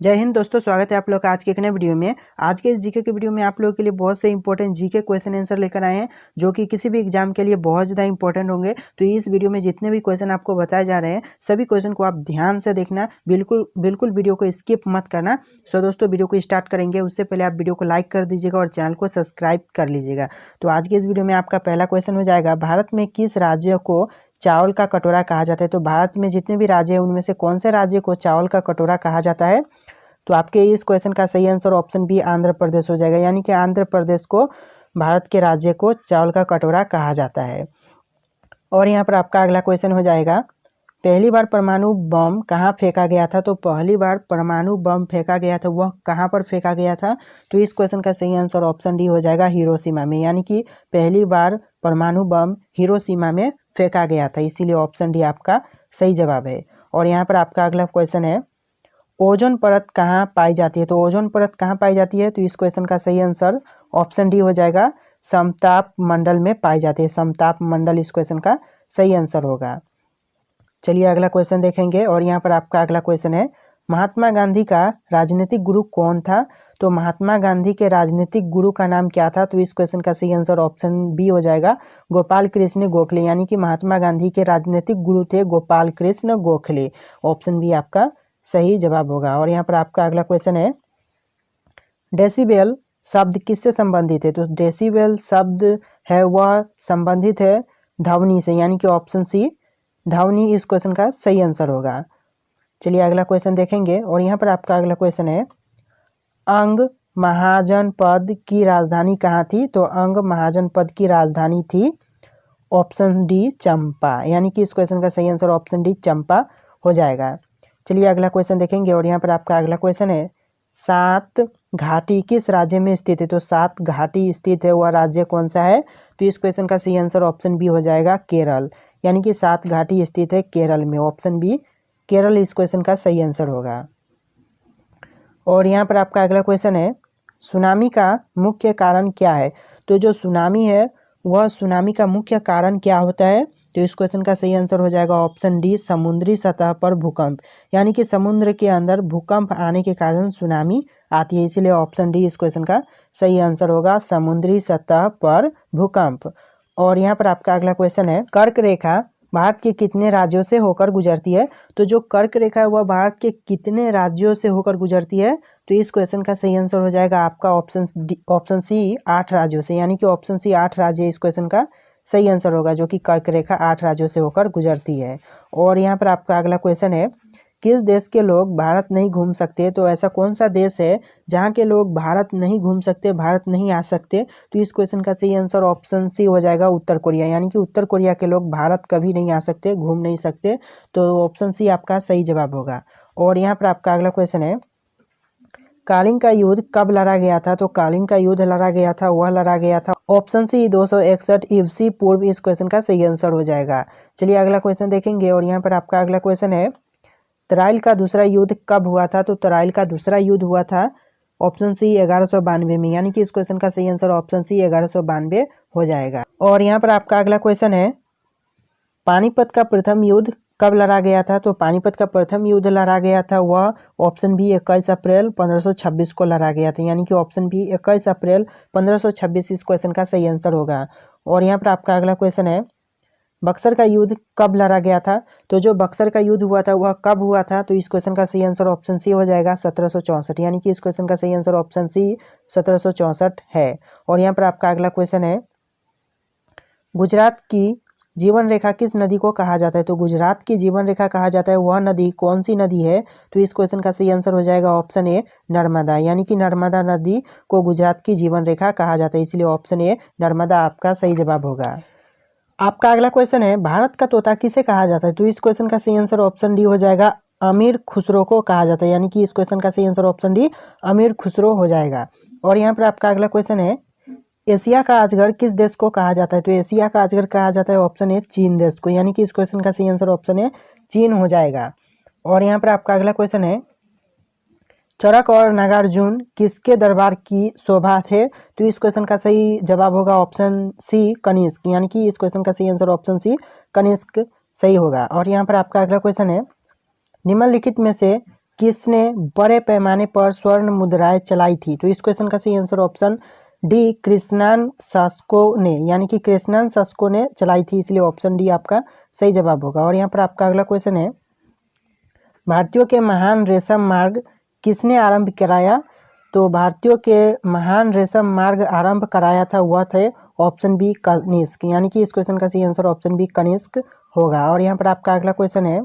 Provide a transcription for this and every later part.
जय हिंद दोस्तों, स्वागत है आप लोग का आज के एक नए वीडियो में। आज के इस जीके के वीडियो में आप लोगों के लिए बहुत से इंपॉर्टेंट जीके क्वेश्चन आंसर लेकर आए हैं, जो कि किसी भी एग्जाम के लिए बहुत ज़्यादा इंपॉर्टेंट होंगे। तो इस वीडियो में जितने भी क्वेश्चन आपको बताए जा रहे हैं, सभी क्वेश्चन को आप ध्यान से देखना, बिल्कुल बिल्कुल वीडियो को स्किप मत करना। सो दोस्तों, वीडियो को स्टार्ट करेंगे उससे पहले आप वीडियो को लाइक कर दीजिएगा और चैनल को सब्सक्राइब कर लीजिएगा। तो आज के इस वीडियो में आपका पहला क्वेश्चन हो जाएगा, भारत में किस राज्य को चावल का कटोरा कहा जाता है? तो भारत में जितने भी राज्य हैं उनमें से कौन से राज्य को चावल का कटोरा कहा जाता है? तो आपके इस क्वेश्चन का सही answer option B Andhra Pradesh हो जाएगा, यानी कि आंध्र प्रदेश को भारत के राज्य को चावल का कटोरा कहा जाता है। और यहाँ पर आपका अगला क्वेश्चन हो जाएगा, पहली बार परमाणु बम कहाँ फेंका गया था? तो पहली बार परमाणु बम फेंका गया था, वह कहाँ पर फेंका गया था? तो इस क्वेश्चन का सही आंसर ऑप्शन डी हो जाएगा, हिरोशिमा में। यानी कि पहली बार परमाणु बम हिरोशिमा में फेंका गया था, इसीलिए ऑप्शन डी आपका सही जवाब है। और यहाँ पर आपका अगला क्वेश्चन है, ओजोन परत कहाँ पाई जाती है? तो ओजोन परत कहाँ पाई जाती है? तो इस क्वेश्चन का सही आंसर ऑप्शन डी हो जाएगा, समताप मंडल में पाई जाती है। समताप मंडल इस क्वेश्चन का सही आंसर होगा। चलिए अगला क्वेश्चन देखेंगे। और यहाँ पर आपका अगला क्वेश्चन है, महात्मा गांधी का राजनीतिक गुरु कौन था? तो महात्मा गांधी के राजनीतिक गुरु का नाम क्या था? तो इस क्वेश्चन का सही आंसर ऑप्शन बी हो जाएगा, गोपाल कृष्ण गोखले। यानी कि महात्मा गांधी के राजनीतिक गुरु थे गोपाल कृष्ण गोखले। ऑप्शन बी आपका सही जवाब होगा। और यहाँ पर आपका अगला क्वेश्चन है, डेसिबल शब्द किससे संबंधित है? तो डेसिबल शब्द है वह संबंधित है ध्वनि से, यानी कि ऑप्शन सी ध्वनि इस क्वेश्चन का सही आंसर होगा। चलिए अगला क्वेश्चन देखेंगे। और यहाँ पर आपका अगला क्वेश्चन है, अंग महाजनपद की राजधानी कहाँ थी? तो अंग महाजनपद की राजधानी थी ऑप्शन डी चंपा, यानी कि इस क्वेश्चन का सही आंसर ऑप्शन डी चंपा हो जाएगा। चलिए अगला क्वेश्चन देखेंगे। और यहाँ पर आपका अगला क्वेश्चन है, सात घाटी किस राज्य में स्थित है? तो सात घाटी स्थित है वह राज्य कौन सा है? तो इस क्वेश्चन का सही आंसर ऑप्शन बी हो जाएगा, केरल। यानी कि सात घाटी स्थित है केरल में। ऑप्शन बी केरल इस क्वेश्चन का सही आंसर होगा। और यहाँ पर आपका अगला क्वेश्चन है, सुनामी का मुख्य कारण क्या है? तो जो सुनामी है वह सुनामी का मुख्य कारण क्या होता है? तो इस क्वेश्चन का सही आंसर हो जाएगा ऑप्शन डी, समुद्री सतह पर भूकंप। यानी कि समुद्र के अंदर भूकंप आने के कारण सुनामी आती है, इसीलिए ऑप्शन डी इस क्वेश्चन का सही आंसर होगा, समुद्री सतह पर भूकंप। और यहाँ पर आपका अगला क्वेश्चन है, कर्क रेखा भारत के कितने राज्यों से होकर गुजरती है? तो जो कर्क रेखा है वह भारत के कितने राज्यों से होकर गुजरती है? तो इस क्वेश्चन का सही आंसर हो जाएगा आपका ऑप्शन सी 8 राज्यों से, यानी कि ऑप्शन सी 8 राज्य इस क्वेश्चन का सही आंसर होगा, जो कि कर्क रेखा 8 राज्यों से होकर गुजरती है। और यहाँ पर आपका अगला क्वेश्चन है, किस देश के लोग भारत नहीं घूम सकते? तो ऐसा कौन सा देश है जहाँ के लोग भारत नहीं घूम सकते, भारत नहीं आ सकते? तो इस क्वेश्चन का सही आंसर ऑप्शन सी हो जाएगा, उत्तर कोरिया। यानी कि उत्तर कोरिया के लोग भारत कभी नहीं आ सकते, घूम नहीं सकते। तो ऑप्शन सी आपका सही जवाब होगा। और यहाँ पर आपका अगला क्वेश्चन है, कालिंग का युद्ध कब लड़ा गया था? तो कालिंग का युद्ध लड़ा गया था, वह लड़ा गया था ऑप्शन सी 261 ईस्वी पूर्व इस क्वेश्चन का सही आंसर हो जाएगा। चलिए अगला क्वेश्चन देखेंगे। और यहाँ पर आपका अगला क्वेश्चन है, तराइल का दूसरा युद्ध कब हुआ था? तो तराइल का दूसरा युद्ध हुआ था ऑप्शन सी 1192 में, यानी कि इस क्वेश्चन का सही आंसर ऑप्शन सी 1192 हो जाएगा। और यहाँ पर आपका अगला क्वेश्चन है, पानीपत का प्रथम युद्ध कब लड़ा गया था? तो पानीपत का प्रथम युद्ध लड़ा गया था वह ऑप्शन बी 21 अप्रैल 1526 को लड़ा गया था, यानी कि ऑप्शन बी 21 अप्रैल 1526 इस क्वेश्चन का सही आंसर होगा। और यहाँ पर आपका अगला क्वेश्चन है, बक्सर का युद्ध कब लड़ा गया था? तो जो बक्सर का युद्ध हुआ था वह कब हुआ था? तो इस क्वेश्चन का सही आंसर ऑप्शन सी हो जाएगा, 1764, यानी कि इस क्वेश्चन का सही आंसर ऑप्शन सी 1764 है। और यहाँ पर आपका अगला क्वेश्चन है, गुजरात की जीवन रेखा किस नदी को कहा जाता है? तो गुजरात की जीवन रेखा कहा जाता है वह नदी कौन सी नदी है? तो इस क्वेश्चन का सही आंसर हो जाएगा ऑप्शन ए, नर्मदा। यानी कि नर्मदा नदी को गुजरात की जीवन रेखा कहा जाता है, इसलिए ऑप्शन ए नर्मदा आपका सही जवाब होगा। आपका अगला क्वेश्चन है, भारत का तोता किसे कहा जाता है? तो इस क्वेश्चन का सही आंसर ऑप्शन डी हो जाएगा, अमीर खुसरो को कहा जाता है, यानी कि इस क्वेश्चन का सही आंसर ऑप्शन डी अमीर खुसरो हो जाएगा। और यहाँ पर आपका अगला क्वेश्चन है, एशिया का अजगर किस देश को कहा जाता है? तो एशिया का अजगर कहा जाता है ऑप्शन ए चीन देश को, यानी कि इस क्वेश्चन का सही आंसर ऑप्शन ए चीन हो जाएगा। और यहाँ पर आपका अगला क्वेश्चन है, चरक और नागार्जुन किसके दरबार की शोभा थे? तो इस क्वेश्चन का सही जवाब होगा ऑप्शन सी कनिष्क, यानी कि इस क्वेश्चन का सही आंसर ऑप्शन सी कनिष्क सही होगा। और यहाँ पर आपका अगला क्वेश्चन है, निम्नलिखित में से किसने बड़े पैमाने पर स्वर्ण मुद्राएं चलाई थी? तो इस क्वेश्चन का सही आंसर ऑप्शन डी कृष्णान शासको ने, यानी कि कृष्णान शासको ने चलाई थी, इसलिए ऑप्शन डी आपका सही जवाब होगा। और यहाँ पर आपका अगला क्वेश्चन है, भारतीयों के महान रेशम मार्ग किसने आरंभ कराया? तो भारतीयों के महान रेशम मार्ग आरंभ कराया था वह थे ऑप्शन बी कनिष्क, यानी कि इस क्वेश्चन का सही आंसर ऑप्शन बी कनिष्क होगा। और यहाँ पर आपका अगला क्वेश्चन है,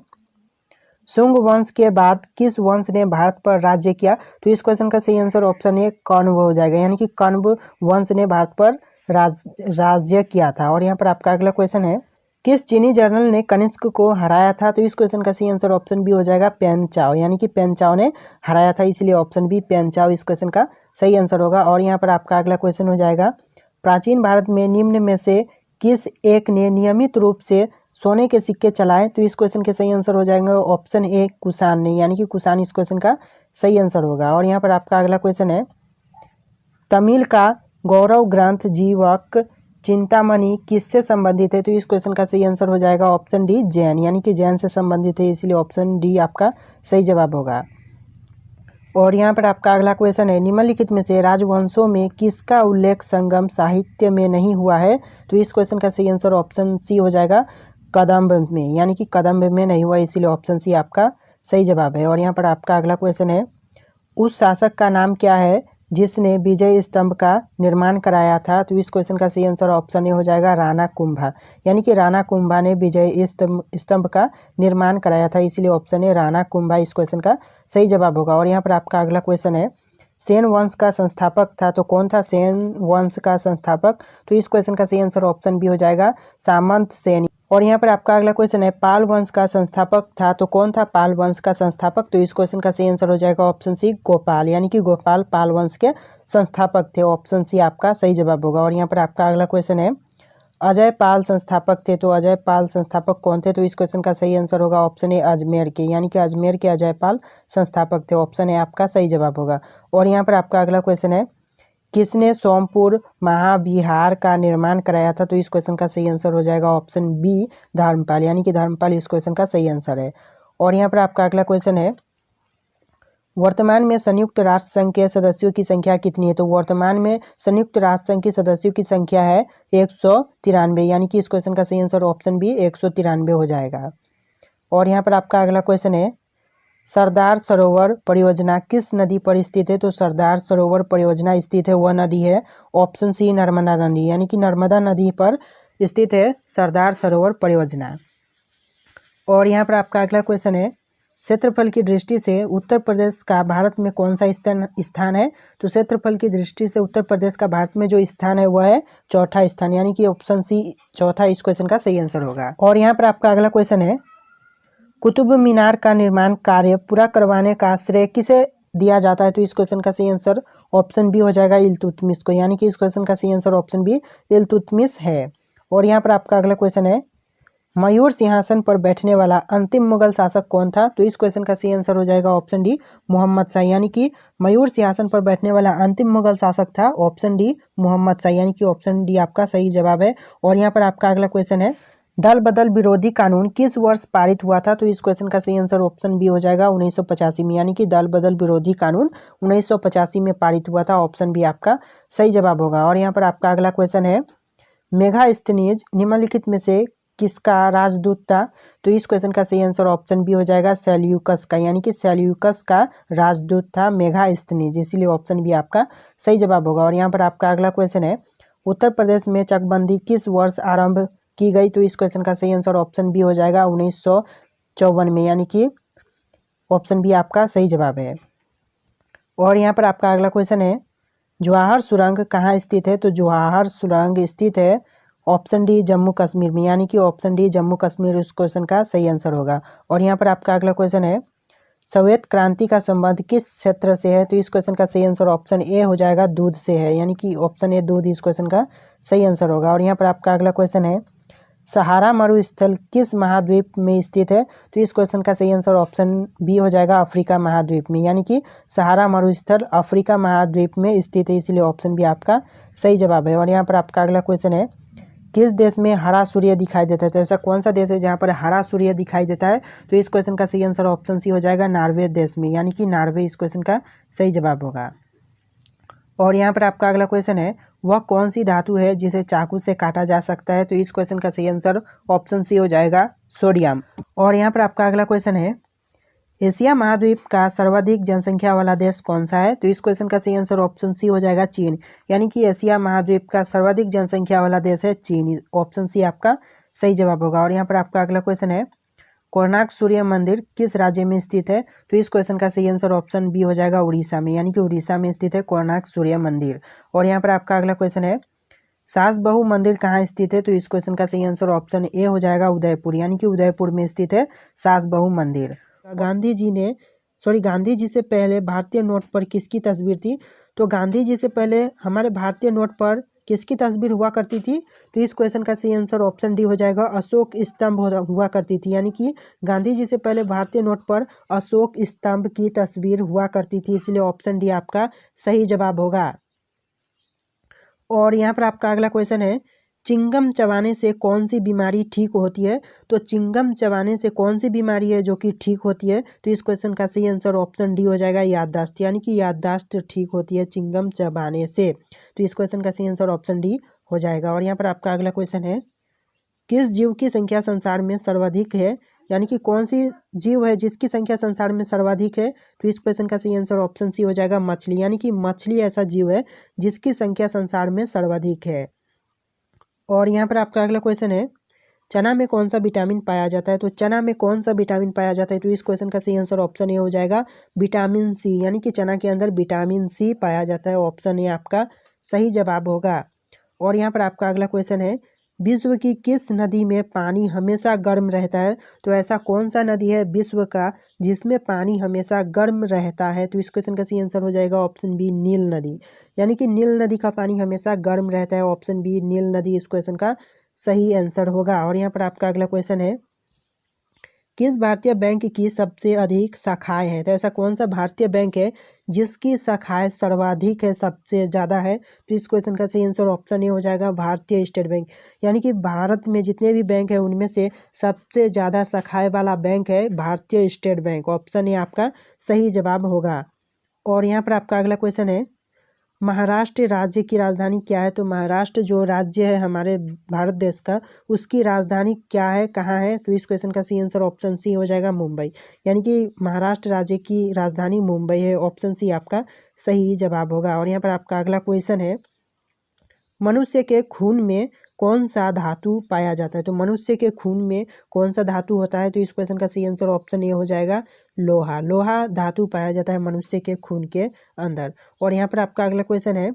शुंग वंश के बाद किस वंश ने भारत पर राज्य किया? तो इस क्वेश्चन का सही आंसर ऑप्शन ए कण्व हो जाएगा, यानी कि कण्व वंश ने भारत पर राज्य किया था। और यहाँ पर आपका अगला क्वेश्चन है, किस चीनी जनरल ने कनिष्क को हराया था? तो इस क्वेश्चन का सही आंसर ऑप्शन बी हो जाएगा पेनचाओ, यानी कि पेनचाओ ने हराया था, इसलिए ऑप्शन बी पेनचाओ इस क्वेश्चन का सही आंसर होगा। और यहाँ पर आपका अगला क्वेश्चन हो जाएगा, प्राचीन भारत में निम्न में से किस एक ने नियमित रूप से सोने के सिक्के चलाए? तो इस क्वेश्चन के सही आंसर हो जाएगा ऑप्शन ए कुषाण ने, यानी कि कुषाण इस क्वेश्चन का सही आंसर होगा। और यहाँ पर आपका अगला क्वेश्चन है, तमिल का गौरव ग्रंथ जीवक चिंतामणि किससे संबंधित है? तो इस क्वेश्चन का सही आंसर हो जाएगा ऑप्शन डी जैन, यानी कि जैन से संबंधित है, इसलिए ऑप्शन डी आपका सही जवाब होगा। और यहाँ पर आपका अगला क्वेश्चन है, निम्नलिखित में से राजवंशों में किसका उल्लेख संगम साहित्य में नहीं हुआ है? तो इस क्वेश्चन का सही आंसर ऑप्शन सी हो जाएगा कदम्ब में, यानी कि कदम्ब में नहीं हुआ, इसीलिए ऑप्शन सी आपका सही जवाब है। और यहाँ पर आपका अगला क्वेश्चन है, उस शासक का नाम क्या है जिसने विजय स्तंभ का निर्माण कराया था? तो इस क्वेश्चन का सही आंसर ऑप्शन ए हो जाएगा राणा कुंभा, यानी कि राणा कुंभा ने विजय स्तंभ का निर्माण कराया था, इसलिए ऑप्शन ए राणा कुंभा इस क्वेश्चन का सही जवाब होगा। और यहाँ पर आपका अगला क्वेश्चन है, सेन वंश का संस्थापक था, तो कौन था सेन वंश का संस्थापक? तो इस क्वेश्चन का सही आंसर ऑप्शन बी हो जाएगा सामंत सेन। और यहाँ पर आपका अगला क्वेश्चन है, पाल वंश का संस्थापक था, तो कौन था पाल वंश का संस्थापक? तो इस क्वेश्चन का सही आंसर हो जाएगा ऑप्शन सी गोपाल, यानी कि गोपाल पाल वंश के संस्थापक थे, ऑप्शन सी आपका सही जवाब होगा। और यहाँ पर आपका अगला क्वेश्चन है, अजय पाल संस्थापक थे, तो अजय पाल संस्थापक कौन थे? तो इस क्वेश्चन का सही आंसर होगा ऑप्शन ए अजमेर के, यानी कि अजमेर के अजय पाल संस्थापक थे, ऑप्शन ए आपका सही जवाब होगा। और यहाँ पर आपका अगला क्वेश्चन है, किसने सोमपुर महाविहार का निर्माण कराया था? तो इस क्वेश्चन का सही आंसर हो जाएगा ऑप्शन बी धर्मपाल, यानी कि धर्मपाल इस क्वेश्चन का सही आंसर है। और यहाँ पर आपका अगला क्वेश्चन है, वर्तमान में संयुक्त राष्ट्र संघ के सदस्यों की संख्या कितनी है? तो वर्तमान में संयुक्त राष्ट्र संघ के सदस्यों की संख्या है 193, यानी कि इस क्वेश्चन का सही आंसर ऑप्शन बी 193 हो जाएगा। और यहाँ पर आपका अगला क्वेश्चन है, सरदार सरोवर परियोजना किस नदी पर स्थित है? तो सरदार सरोवर परियोजना स्थित है वह नदी है ऑप्शन सी नर्मदा नदी, यानी कि नर्मदा नदी पर स्थित है सरदार सरोवर परियोजना। और यहाँ पर आपका अगला क्वेश्चन है, क्षेत्रफल की दृष्टि से उत्तर प्रदेश का भारत में कौन सा स्थान है? तो क्षेत्रफल की दृष्टि से उत्तर प्रदेश का भारत में जो स्थान है वह है चौथा स्थान, यानी कि ऑप्शन सी चौथा इस क्वेश्चन का सही आंसर होगा। और यहाँ पर आपका अगला क्वेश्चन है, कुतुब मीनार का निर्माण कार्य पूरा करवाने का श्रेय किसे दिया जाता है? तो इस क्वेश्चन का सही आंसर ऑप्शन बी हो जाएगा इल्तुतमिश को, यानी कि इस क्वेश्चन का सही आंसर ऑप्शन बी इल्तुतमिश है। और यहाँ पर आपका अगला क्वेश्चन है, मयूर सिंहासन पर बैठने वाला अंतिम मुगल शासक कौन था? तो इस क्वेश्चन का सही आंसर हो जाएगा ऑप्शन डी मोहम्मद शाह, यानी कि मयूर सिंहासन पर बैठने वाला अंतिम मुगल शासक था ऑप्शन डी मोहम्मद शाह, यानी कि ऑप्शन डी आपका सही जवाब है। और यहाँ पर आपका अगला क्वेश्चन है, दल बदल विरोधी कानून किस वर्ष पारित हुआ था? तो इस क्वेश्चन का सही आंसर ऑप्शन बी हो जाएगा 1985 में, यानी कि दल बदल विरोधी कानून 1985 में पारित हुआ था, ऑप्शन बी आपका सही जवाब होगा। और यहाँ पर आपका अगला क्वेश्चन है, मेगास्थनीज निम्नलिखित में से किसका राजदूत था? तो इस क्वेश्चन का सही आंसर ऑप्शन बी हो जाएगा सेल्यूकस का, यानी कि सेल्यूकस का राजदूत था मेगास्थनीज, इसीलिए ऑप्शन बी आपका सही जवाब होगा। और यहाँ पर आपका अगला क्वेश्चन है, उत्तर प्रदेश में चकबंदी किस वर्ष आरंभ की गई? तो इस क्वेश्चन का सही आंसर ऑप्शन बी हो जाएगा 1954 में, यानी कि ऑप्शन बी आपका सही जवाब है। और यहाँ पर आपका अगला क्वेश्चन है, जवाहर सुरंग कहाँ स्थित है? तो जवाहर सुरंग स्थित है ऑप्शन डी जम्मू कश्मीर में, यानी कि ऑप्शन डी जम्मू कश्मीर उस क्वेश्चन का सही आंसर होगा। और यहाँ पर आपका अगला क्वेश्चन है, श्वेत क्रांति का संबंध किस क्षेत्र से है? तो इस क्वेश्चन का सही आंसर ऑप्शन ए हो जाएगा दूध से है, यानी कि ऑप्शन ए दूध इस क्वेश्चन का सही आंसर होगा। और यहाँ पर आपका अगला क्वेश्चन है, सहारा मरुस्थल किस महाद्वीप में स्थित है? तो इस क्वेश्चन का सही आंसर ऑप्शन बी हो जाएगा अफ्रीका महाद्वीप में, यानी कि सहारा मरुस्थल अफ्रीका महाद्वीप में स्थित है, इसलिए ऑप्शन बी आपका सही जवाब है। और यहाँ पर आपका अगला क्वेश्चन है, किस देश में हरा सूर्य दिखाई देता है? तो ऐसा कौन सा देश है जहाँ पर हरा सूर्य दिखाई देता है? तो इस क्वेश्चन का सही आंसर ऑप्शन सी हो जाएगा नॉर्वे देश में, यानी कि नॉर्वे इस क्वेश्चन का सही जवाब होगा। और यहाँ पर आपका अगला क्वेश्चन है, वह कौन सी धातु है जिसे चाकू से काटा जा सकता है? तो इस क्वेश्चन का सही आंसर ऑप्शन सी हो जाएगा सोडियम। और यहाँ पर आपका अगला क्वेश्चन है, एशिया महाद्वीप का सर्वाधिक जनसंख्या वाला देश कौन सा है? तो इस क्वेश्चन का सही आंसर ऑप्शन सी हो जाएगा चीन, यानी कि एशिया महाद्वीप का सर्वाधिक जनसंख्या वाला देश है चीन। ऑप्शन सी आपका सही जवाब होगा। और यहाँ पर आपका अगला क्वेश्चन है, कोणार्क सूर्य मंदिर किस राज्य में स्थित है? तो इस क्वेश्चन का सही आंसर ऑप्शन बी हो जाएगा उड़ीसा में, यानी कि उड़ीसा में स्थित है कोणार्क सूर्य मंदिर। और यहाँ पर आपका अगला क्वेश्चन है, सास बहू मंदिर कहाँ स्थित है? तो इस क्वेश्चन का सही आंसर ऑप्शन ए हो जाएगा उदयपुर, यानी कि उदयपुर में स्थित है सास बहू मंदिर। गांधी जी से पहले भारतीय नोट पर किसकी तस्वीर थी? तो गांधी जी से पहले हमारे भारतीय नोट पर किसकी तस्वीर हुआ करती थी? तो इस क्वेश्चन का सही आंसर ऑप्शन डी हो जाएगा अशोक स्तंभ हुआ करती थी, यानी कि गांधी जी से पहले भारतीय नोट पर अशोक स्तंभ की तस्वीर हुआ करती थी, इसलिए ऑप्शन डी आपका सही जवाब होगा। और यहाँ पर आपका अगला क्वेश्चन है, चिंगम चबाने से कौन सी बीमारी ठीक होती है? तो चिंगम चबाने से कौन सी बीमारी है जो कि ठीक होती है? तो इस क्वेश्चन का सही आंसर ऑप्शन डी हो जाएगा याददाश्त, यानी कि याददाश्त ठीक होती है चिंगम चबाने से। तो इस क्वेश्चन का सही आंसर ऑप्शन डी हो जाएगा। और यहाँ पर आपका अगला क्वेश्चन है, किस जीव की संख्या संसार में सर्वाधिक है? यानी कि कौन सी जीव है जिसकी संख्या संसार में सर्वाधिक है? तो इस क्वेश्चन का सही आंसर ऑप्शन सी हो जाएगा मछली, यानी कि मछली ऐसा जीव है जिसकी संख्या संसार में सर्वाधिक है। और यहाँ पर आपका अगला क्वेश्चन है, चना में कौन सा विटामिन पाया जाता है? तो चना में कौन सा विटामिन पाया जाता है? तो इस क्वेश्चन का सही आंसर ऑप्शन ए हो जाएगा विटामिन सी, यानी कि चना के अंदर विटामिन सी पाया जाता है। ऑप्शन ए आपका सही जवाब होगा। और यहाँ पर आपका अगला क्वेश्चन है, विश्व की किस नदी में पानी हमेशा गर्म रहता है? तो ऐसा कौन सा नदी है विश्व का जिसमें पानी हमेशा गर्म रहता है? तो इस क्वेश्चन का सही आंसर हो जाएगा ऑप्शन बी नील नदी, यानी कि नील नदी का पानी हमेशा गर्म रहता है। ऑप्शन बी नील नदी इस क्वेश्चन का सही आंसर होगा। और यहाँ पर आपका अगला क्वेश्चन है, किस भारतीय बैंक की सबसे अधिक शाखाएं हैं? तो ऐसा कौन सा भारतीय बैंक है जिसकी शाखाएं सर्वाधिक है, सबसे ज़्यादा है? तो इस क्वेश्चन का सही आंसर ऑप्शन ए हो जाएगा भारतीय स्टेट बैंक, यानी कि भारत में जितने भी बैंक है उनमें से सबसे ज़्यादा शाखाएं वाला बैंक है भारतीय स्टेट बैंक। ऑप्शन ए आपका सही जवाब होगा। और यहाँ पर आपका अगला क्वेश्चन है, महाराष्ट्र राज्य की राजधानी क्या है? तो महाराष्ट्र जो राज्य है हमारे भारत देश का, उसकी राजधानी क्या है, कहाँ है? तो इस क्वेश्चन का सही आंसर ऑप्शन सी हो जाएगा मुंबई, यानी कि महाराष्ट्र राज्य की राजधानी मुंबई है। ऑप्शन सी आपका सही जवाब होगा। और यहाँ पर आपका अगला क्वेश्चन है, मनुष्य के खून में कौन सा धातु पाया जाता है? तो मनुष्य के खून में कौन सा धातु होता है? तो इस क्वेश्चन का सही आंसर ऑप्शन ए हो जाएगा लोहा। लोहा धातु पाया जाता है मनुष्य के खून के अंदर। और यहाँ पर आपका अगला क्वेश्चन है,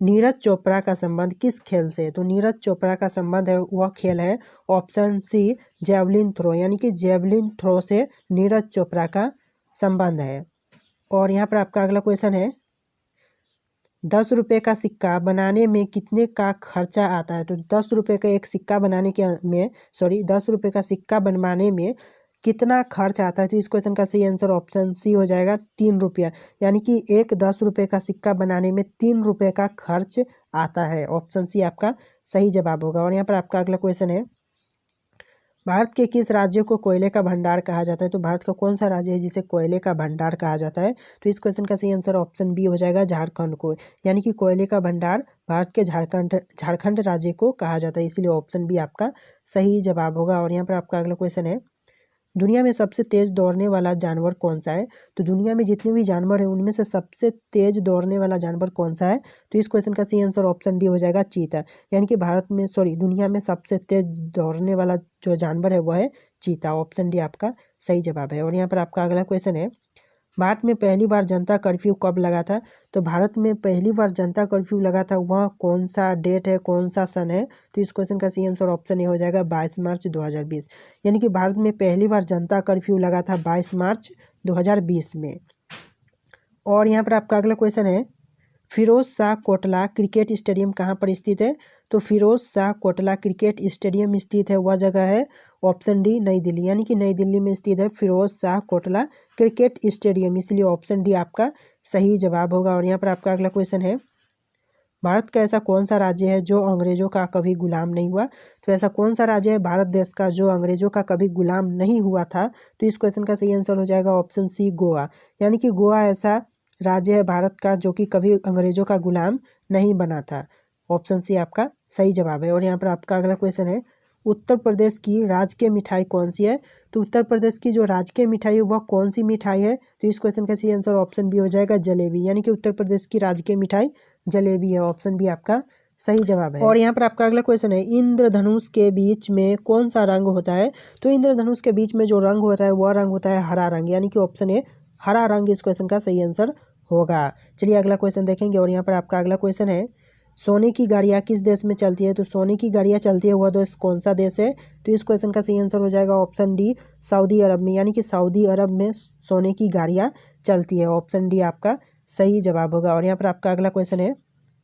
नीरज चोपड़ा का संबंध किस खेल से? तो नीरज चोपड़ा का संबंध है वह खेल है ऑप्शन सी जेवलिन थ्रो, यानी कि जेवलिन थ्रो से नीरज चोपड़ा का संबंध है। और यहाँ पर आपका अगला क्वेश्चन है, 10 रुपये का सिक्का बनाने में कितने का खर्चा आता है? तो 10 रुपये का एक सिक्का बनाने के में 10 रुपये का सिक्का बनवाने में कितना खर्च आता है? तो इस क्वेश्चन का सही आंसर ऑप्शन सी हो जाएगा 3 रुपया, यानी कि एक 10 रुपये का सिक्का बनाने में 3 रुपये का खर्च आता है। ऑप्शन सी आपका सही जवाब होगा। और यहाँ पर आपका अगला क्वेश्चन है, भारत के किस राज्य को कोयले का भंडार कहा जाता है? तो भारत का कौन सा राज्य है जिसे कोयले का भंडार कहा जाता है? तो इस क्वेश्चन का सही आंसर ऑप्शन बी हो जाएगा झारखंड को, यानी कि कोयले का भंडार भारत के झारखंड राज्य को कहा जाता है, इसलिए ऑप्शन बी आपका सही जवाब होगा। और यहाँ पर आपका अगला क्वेश्चन है, दुनिया में सबसे तेज दौड़ने वाला जानवर कौन सा है? तो दुनिया में जितने भी जानवर हैं उनमें से सबसे तेज दौड़ने वाला जानवर कौन सा है? तो इस क्वेश्चन का सही आंसर ऑप्शन डी हो जाएगा चीता, यानी कि दुनिया में सबसे तेज दौड़ने वाला जो जानवर है वह है चीता। ऑप्शन डी आपका सही जवाब है। और यहाँ पर आपका अगला क्वेश्चन है, भारत में पहली बार जनता कर्फ्यू कब लगा था? तो भारत में पहली बार जनता कर्फ्यू लगा था वह कौन सा डेट है, कौन सा सन है? तो इस क्वेश्चन का सही आंसर ऑप्शन ए हो जाएगा 22 मार्च 2020, यानी कि भारत में पहली बार जनता कर्फ्यू लगा था 22 मार्च 2020 में। और यहाँ पर आपका अगला क्वेश्चन है, फिरोज शाह कोटला क्रिकेट स्टेडियम कहाँ पर स्थित है? तो फिरोज शाह कोटला क्रिकेट स्टेडियम स्थित है वह जगह है ऑप्शन डी नई दिल्ली, यानी कि नई दिल्ली में स्थित है फिरोज शाह कोटला क्रिकेट स्टेडियम, इसलिए ऑप्शन डी आपका सही जवाब होगा। और यहाँ पर आपका अगला क्वेश्चन है, भारत का ऐसा कौन सा राज्य है जो अंग्रेजों का कभी गुलाम नहीं हुआ? तो ऐसा कौन सा राज्य है भारत देश का जो अंग्रेजों का कभी गुलाम नहीं हुआ था? तो इस क्वेश्चन का सही आंसर हो जाएगा ऑप्शन सी, गोवा। यानी कि गोवा ऐसा राज्य है भारत का जो कि कभी अंग्रेजों का गुलाम नहीं बना था। ऑप्शन सी आपका सही जवाब है। और यहाँ पर आपका अगला क्वेश्चन है, उत्तर प्रदेश की राजकीय मिठाई कौन सी है? तो उत्तर प्रदेश की जो राजकीय मिठाई है वह कौन सी मिठाई है? तो इस क्वेश्चन का सही आंसर ऑप्शन बी हो जाएगा, जलेबी। यानी कि उत्तर प्रदेश की राजकीय मिठाई जलेबी है। ऑप्शन बी आपका सही जवाब है। और यहाँ पर आपका अगला क्वेश्चन है, इंद्रधनुष के बीच में कौन सा रंग होता है? तो इंद्रधनुष के बीच में जो रंग होता है वह रंग होता है हरा रंग। यानी कि ऑप्शन ए हरा रंग इस क्वेश्चन का सही आंसर होगा। चलिए अगला क्वेश्चन देखेंगे। और यहाँ पर आपका अगला क्वेश्चन है, सोने की गाड़ियाँ किस देश में चलती है? तो सोने की गाड़ियाँ चलती है वह देश कौन सा देश है? तो इस क्वेश्चन का सही आंसर हो जाएगा ऑप्शन डी, सऊदी अरब में। यानी कि सऊदी अरब में सोने की गाड़ियाँ चलती है। ऑप्शन डी आपका सही जवाब होगा। और यहाँ पर आपका अगला क्वेश्चन है,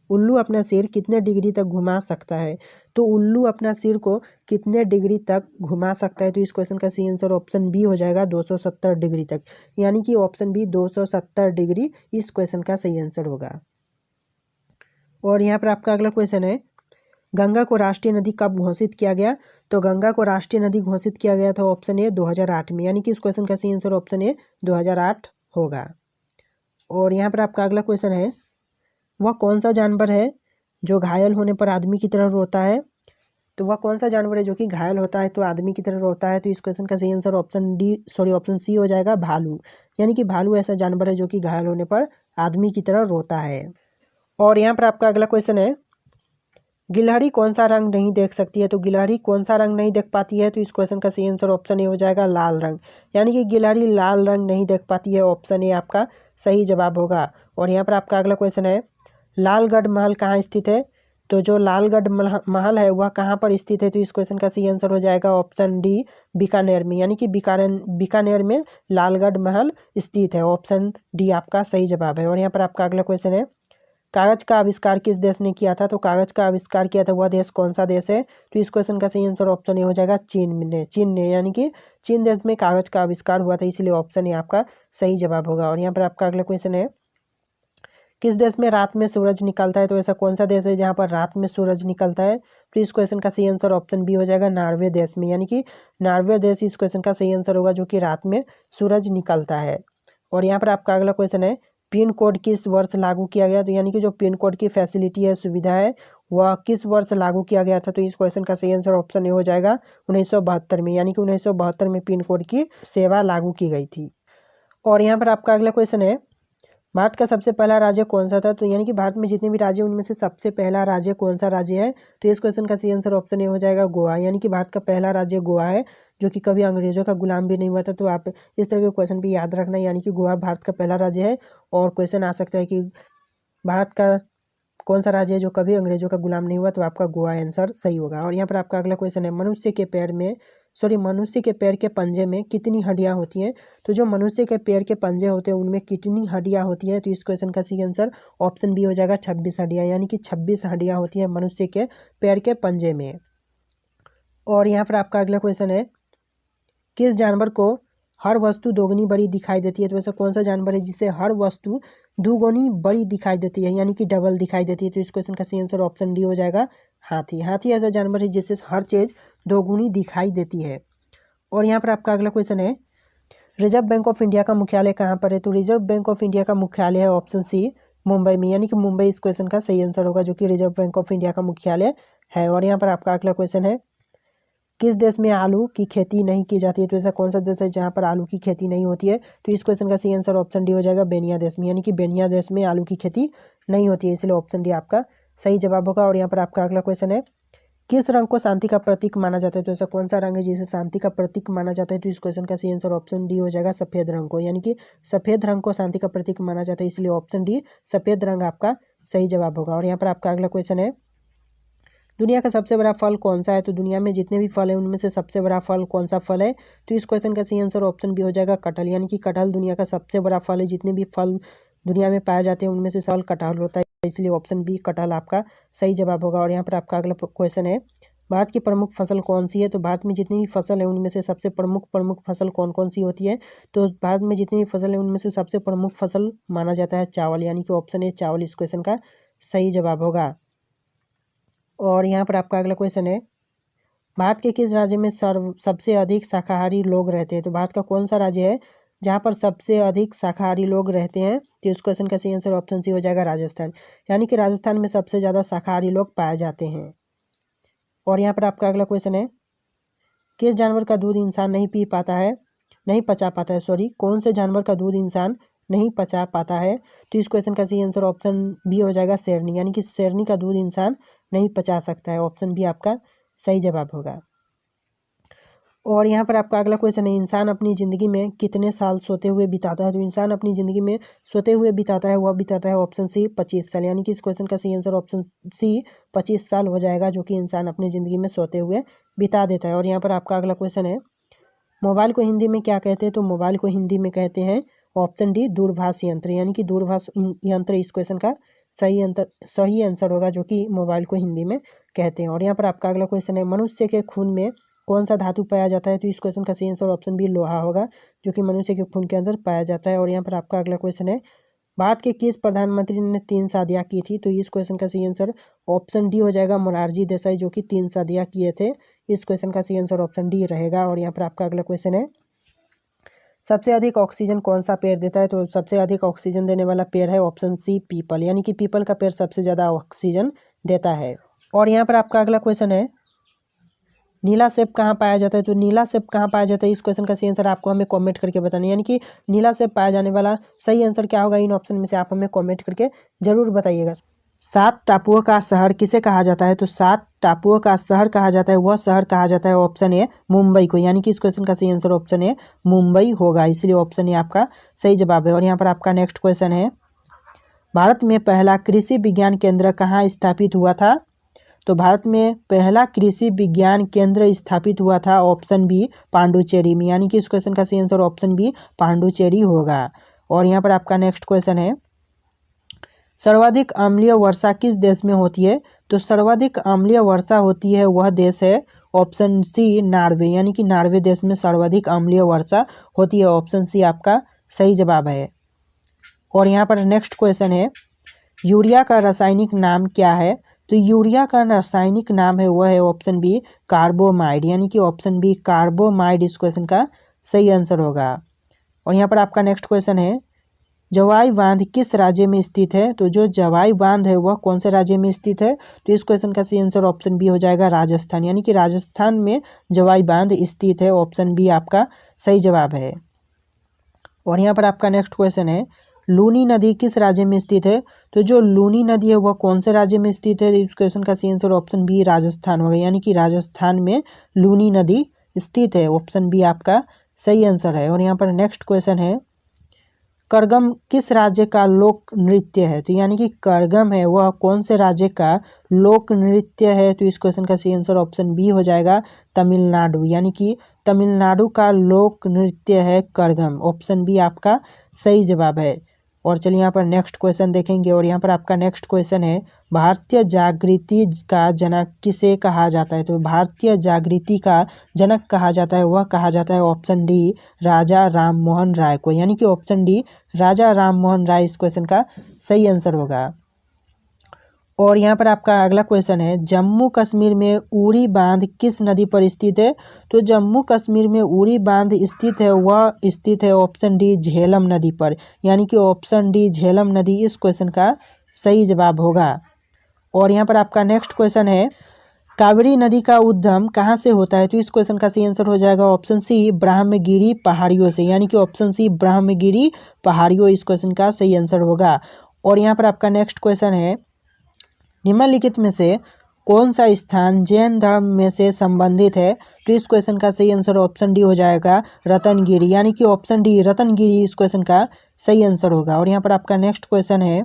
उल्लू अपना सिर कितने डिग्री तक घुमा सकता है? तो उल्लू अपना सिर को कितने डिग्री तक घुमा सकता है? तो इस क्वेश्चन का सही आंसर ऑप्शन बी हो जाएगा, 270 डिग्री तक। यानी कि ऑप्शन बी 270 डिग्री इस क्वेश्चन का सही आंसर होगा। और यहाँ पर आपका अगला क्वेश्चन है, गंगा को राष्ट्रीय नदी कब घोषित किया गया? तो गंगा को राष्ट्रीय नदी घोषित किया गया था ऑप्शन ए 2008 में। यानी कि इस क्वेश्चन का सही आंसर ऑप्शन ए 2008 होगा। और यहाँ पर आपका अगला क्वेश्चन है, वह कौन सा जानवर है जो घायल होने पर आदमी की तरह रोता है? तो वह कौन सा जानवर है जो कि घायल होता है तो आदमी की तरह रोता है? तो इस क्वेश्चन का सही आंसर ऑप्शन सी हो जाएगा, भालू। यानी कि भालू ऐसा जानवर है जो कि घायल होने पर आदमी की तरह रोता है। और यहाँ पर आपका अगला क्वेश्चन है, गिलहरी कौन सा रंग नहीं देख सकती है? तो गिलहरी कौन सा रंग नहीं देख पाती है? तो इस क्वेश्चन का सही आंसर ऑप्शन ए हो जाएगा, लाल रंग। यानी कि गिलहरी लाल रंग नहीं देख पाती है। ऑप्शन ए आपका सही जवाब होगा। और यहाँ पर आपका अगला क्वेश्चन है, लालगढ़ महल कहाँ स्थित है? तो जो लालगढ़ महल है वह कहाँ पर स्थित है? तो इस क्वेश्चन का सही आंसर हो जाएगा ऑप्शन डी, बीकानेर में। यानी कि बीकानेर में लालगढ़ महल स्थित है। ऑप्शन डी आपका सही जवाब है। और यहाँ पर आपका अगला क्वेश्चन है, कागज का आविष्कार किस देश ने किया था? तो कागज का आविष्कार किया था वह देश कौन सा देश है? तो इस क्वेश्चन का सही आंसर ऑप्शन ए हो जाएगा, चीन ने। यानी कि चीन देश में कागज का आविष्कार हुआ था, इसलिए ऑप्शन ए आपका सही जवाब होगा। और यहाँ पर आपका अगला क्वेश्चन है, किस देश में रात में सूरज निकलता है? तो ऐसा कौन सा देश है जहाँ पर रात में सूरज निकलता है? तो इस क्वेश्चन का सही आंसर ऑप्शन बी हो जाएगा, नॉर्वे देश में। यानी कि नॉर्वे देश इस क्वेश्चन का सही आंसर होगा जो कि रात में सूरज निकलता है। और यहाँ पर आपका अगला क्वेश्चन है, पिन कोड किस वर्ष लागू किया गया? तो यानी कि जो पिन कोड की फैसिलिटी है, सुविधा है, वह किस वर्ष लागू किया गया था? तो इस क्वेश्चन का सही आंसर ऑप्शन ए हो जाएगा 1972 में। यानी कि 1972 में पिन कोड की सेवा लागू की गई थी। और यहाँ पर आपका अगला क्वेश्चन है, भारत का सबसे पहला राज्य कौन सा था? तो यानी कि भारत में जितने भी राज्य उनमें से सबसे पहला राज्य कौन सा राज्य है? तो इस क्वेश्चन का सही आंसर ऑप्शन ए हो जाएगा, गोवा। यानी कि भारत का पहला राज्य गोवा है जो कि कभी अंग्रेजों का गुलाम भी नहीं हुआ था। तो आप इस तरह के क्वेश्चन भी याद रखना, यानी कि गोवा भारत का पहला राज्य है। और क्वेश्चन आ सकता है कि भारत का कौन सा राज्य है जो कभी अंग्रेजों का गुलाम नहीं हुआ? तो आपका गोवा आंसर सही होगा। और यहाँ पर आपका अगला क्वेश्चन है, मनुष्य के पैर के पंजे में कितनी हड्डियां होती हैं? तो जो मनुष्य के पैर के पंजे होते हैं उनमें कितनी हड्डियां होती हैं? तो इस क्वेश्चन का सही आंसर ऑप्शन बी हो जाएगा, 26 हड्डियां। यानी कि 26 हड्डियां होती हैं मनुष्य के पैर के पंजे में। और यहाँ पर आपका अगला क्वेश्चन है, किस जानवर को हर वस्तु दोगुनी बड़ी दिखाई देती है? तो ऐसा कौन सा जानवर है जिससे हर वस्तु दुगुनी बड़ी दिखाई देती है, यानी कि डबल दिखाई देती है? तो इस क्वेश्चन का सही आंसर ऑप्शन डी हो जाएगा, हाथी। हाथी ऐसा जानवर है जिससे हर चीज़ दोगुनी दिखाई देती है। और यहाँ पर आपका अगला क्वेश्चन है, रिजर्व बैंक ऑफ इंडिया का मुख्यालय कहाँ पर है? तो रिजर्व बैंक ऑफ इंडिया का मुख्यालय है ऑप्शन सी, मुंबई में। यानी कि मुंबई इस क्वेश्चन का सही आंसर होगा जो कि रिजर्व बैंक ऑफ इंडिया का मुख्यालय है। और यहाँ पर आपका अगला क्वेश्चन है, किस देश में आलू की खेती नहीं की जाती है? तो ऐसा कौन सा देश है जहाँ पर आलू की खेती नहीं होती है? तो इस क्वेश्चन का सही आंसर ऑप्शन डी हो जाएगा, बेनिया देश में। यानी कि बेनिया देश में आलू की खेती नहीं होती है, इसलिए ऑप्शन डी आपका सही जवाब होगा। और यहाँ पर आपका अगला क्वेश्चन है, किस रंग को शांति का प्रतीक माना जाता है? तो ऐसा कौन सा रंग है जिसे शांति का प्रतीक माना जाता है? तो इस क्वेश्चन का सही आंसर ऑप्शन डी हो जाएगा, सफेद रंग को। यानी कि सफेद रंग को शांति का प्रतीक माना जाता है, इसलिए ऑप्शन डी सफेद रंग आपका सही जवाब होगा। और यहाँ पर आपका अगला क्वेश्चन है, दुनिया का सबसे बड़ा फल कौन सा है? तो दुनिया में जितने भी फल है उनमें से सबसे बड़ा फल कौन सा फल है? तो इस क्वेश्चन का सही आंसर ऑप्शन बी हो जाएगा, कटहल। यानी कि कटहल दुनिया का सबसे बड़ा फल है। जितने भी फल दुनिया में पाए जाते हैं उनमें से फल कटहल होता है, इसलिए ऑप्शन बी कटहल आपका सही जवाब होगा। और यहाँ पर आपका अगला क्वेश्चन है, भारत की प्रमुख फसल कौन सी है? तो भारत में जितनी भी फसल है उनमें से सबसे प्रमुख फसल कौन कौन सी होती है? तो भारत में जितनी भी फसल है उनमें से सबसे प्रमुख फसल माना जाता है चावल। यानी कि ऑप्शन ए चावल इस क्वेश्चन का सही जवाब होगा। और यहाँ पर आपका अगला क्वेश्चन है, भारत के किस राज्य में सबसे अधिक शाकाहारी लोग रहते हैं? तो भारत का कौन सा राज्य है जहाँ पर सबसे अधिक शाकाहारी लोग रहते हैं? तो इस क्वेश्चन का सही आंसर ऑप्शन सी हो जाएगा राजस्थान, यानी कि राजस्थान में सबसे ज़्यादा शाकाहारी लोग पाए जाते हैं। और यहाँ पर आपका अगला क्वेश्चन है, किस जानवर का दूध इंसान नहीं पचा पाता है कौन से जानवर का दूध इंसान नहीं पचा पाता है? तो इस क्वेश्चन का सही आंसर ऑप्शन बी हो जाएगा शेरनी, यानी कि शेरनी का दूध इंसान नहीं पचा सकता है। ऑप्शन बी आपका सही जवाब होगा। और यहाँ पर आपका अगला क्वेश्चन है, इंसान अपनी ज़िंदगी में कितने साल सोते हुए बिताता है? तो इंसान अपनी ज़िंदगी में सोते हुए बिताता है ऑप्शन सी 25 साल, यानी कि इस क्वेश्चन का सही आंसर ऑप्शन सी 25 साल हो जाएगा, जो कि इंसान अपनी ज़िंदगी में सोते हुए बिता देता है। और यहाँ पर आपका अगला क्वेश्चन है, मोबाइल को हिंदी में क्या कहते हैं? तो मोबाइल को हिंदी में कहते हैं ऑप्शन डी दूरभाष यंत्र, यानी कि दूरभाष यंत्र इस क्वेश्चन का सही आंसर होगा, जो कि मोबाइल को हिंदी में कहते हैं। और यहाँ पर आपका अगला क्वेश्चन है, मनुष्य के खून में कौन सा धातु पाया जाता है? तो इस क्वेश्चन का सही आंसर ऑप्शन बी लोहा होगा, जो कि मनुष्य के खून के अंदर पाया जाता है। और यहाँ पर आपका अगला क्वेश्चन है, भारत के किस प्रधानमंत्री ने 3 शादियाँ की थी? तो इस क्वेश्चन का सही आंसर ऑप्शन डी हो जाएगा मोरारजी देसाई, जो कि 3 शादियाँ किए थे। इस क्वेश्चन का सही आंसर ऑप्शन डी रहेगा। और यहाँ पर आपका अगला क्वेश्चन है, सबसे अधिक ऑक्सीजन कौन सा पेड़ देता है? तो सबसे अधिक ऑक्सीजन देने वाला पेड़ है ऑप्शन सी पीपल, यानी कि पीपल का पेड़ सबसे ज़्यादा ऑक्सीजन देता है। और यहाँ पर आपका अगला क्वेश्चन है, नीला सेब कहाँ पाया जाता है? तो नीला सेब कहाँ पाया जाता है? इस क्वेश्चन का सही आंसर आपको हमें कमेंट करके बताना है, यानी कि नीला सेब पाया जाने वाला सही आंसर क्या होगा? इन ऑप्शन में से आप हमें कमेंट करके जरूर बताइएगा। 7 टापुओं का शहर किसे कहा जाता है? तो 7 टापुओं का शहर कहा जाता है, वह शहर कहा जाता है ऑप्शन ए मुंबई को, यानी कि इस क्वेश्चन का सही आंसर ऑप्शन ए मुंबई होगा, इसलिए ऑप्शन ए आपका सही जवाब है। और यहाँ पर आपका नेक्स्ट क्वेश्चन है, भारत में पहला कृषि विज्ञान केंद्र कहाँ स्थापित हुआ था? तो भारत में पहला कृषि विज्ञान केंद्र स्थापित हुआ था ऑप्शन बी पांडुचेरी में, यानी कि इस क्वेश्चन का सही आंसर ऑप्शन बी पांडुचेरी होगा। और यहाँ पर आपका नेक्स्ट क्वेश्चन है, सर्वाधिक अम्लीय वर्षा किस देश में होती है? तो सर्वाधिक अम्लीय वर्षा होती है वह देश है ऑप्शन सी नॉर्वे, यानी कि नॉर्वे देश में सर्वाधिक अम्लीय वर्षा होती है। ऑप्शन सी आपका सही जवाब है। और यहाँ पर नेक्स्ट क्वेश्चन है, यूरिया का रासायनिक नाम क्या है? तो यूरिया का रासायनिक नाम है वह है ऑप्शन बी कार्बोमाइड, यानी कि ऑप्शन बी कार्बोमाइड इस क्वेश्चन का सही आंसर होगा। और यहाँ पर आपका नेक्स्ट क्वेश्चन है, जवाई बांध किस राज्य में स्थित है? तो जो जवाई बांध है वह कौन से राज्य में स्थित है? तो इस क्वेश्चन का सही आंसर ऑप्शन बी हो जाएगा राजस्थान, यानी कि राजस्थान में जवाई बांध स्थित है। ऑप्शन बी आपका सही जवाब है। और यहाँ पर आपका नेक्स्ट क्वेश्चन है, लूनी नदी किस राज्य में स्थित है? तो जो लूनी नदी है वह कौन से राज्य में स्थित है? इस क्वेश्चन का सही आंसर ऑप्शन बी राजस्थान होगा, यानी कि राजस्थान में लूनी नदी स्थित है। ऑप्शन बी आपका सही आंसर है। और यहाँ पर नेक्स्ट क्वेश्चन है, करगम किस राज्य का लोक नृत्य है? तो यानी कि करगम है वह कौन से राज्य का लोक नृत्य है? तो इस क्वेश्चन का सही आंसर ऑप्शन बी हो जाएगा तमिलनाडु, यानी कि तमिलनाडु का लोक नृत्य है करगम। ऑप्शन बी आपका सही जवाब है। और चलिए यहाँ पर नेक्स्ट क्वेश्चन देखेंगे। और यहाँ पर आपका नेक्स्ट क्वेश्चन है, भारतीय जागृति का जनक किसे कहा जाता है? तो भारतीय जागृति का जनक कहा जाता है वह कहा जाता है ऑप्शन डी राजा राम मोहन राय को, यानी कि ऑप्शन डी राजा राम मोहन राय इस क्वेश्चन का सही आंसर होगा। और यहाँ पर आपका अगला क्वेश्चन है, जम्मू कश्मीर में उरी बांध किस नदी पर स्थित है? तो जम्मू कश्मीर में उरी बांध स्थित है वह स्थित है ऑप्शन डी झेलम नदी पर, यानी कि ऑप्शन डी झेलम नदी इस क्वेश्चन का सही जवाब होगा। और यहाँ पर आपका नेक्स्ट क्वेश्चन है, कावेरी नदी का उद्गम कहाँ से होता है? तो इस क्वेश्चन का सही आंसर हो जाएगा ऑप्शन सी ब्रह्मगिरी पहाड़ियों से, यानी कि ऑप्शन सी ब्रह्मगिरी पहाड़ियों इस क्वेश्चन का सही आंसर होगा। और यहाँ पर आपका नेक्स्ट क्वेश्चन है, निम्नलिखित में से कौन सा स्थान जैन धर्म में से संबंधित है? तो इस क्वेश्चन का सही आंसर ऑप्शन डी हो जाएगा रतनगिरी, यानी कि ऑप्शन डी रतनगिरी इस क्वेश्चन का सही आंसर होगा। और यहाँ पर आपका नेक्स्ट क्वेश्चन है,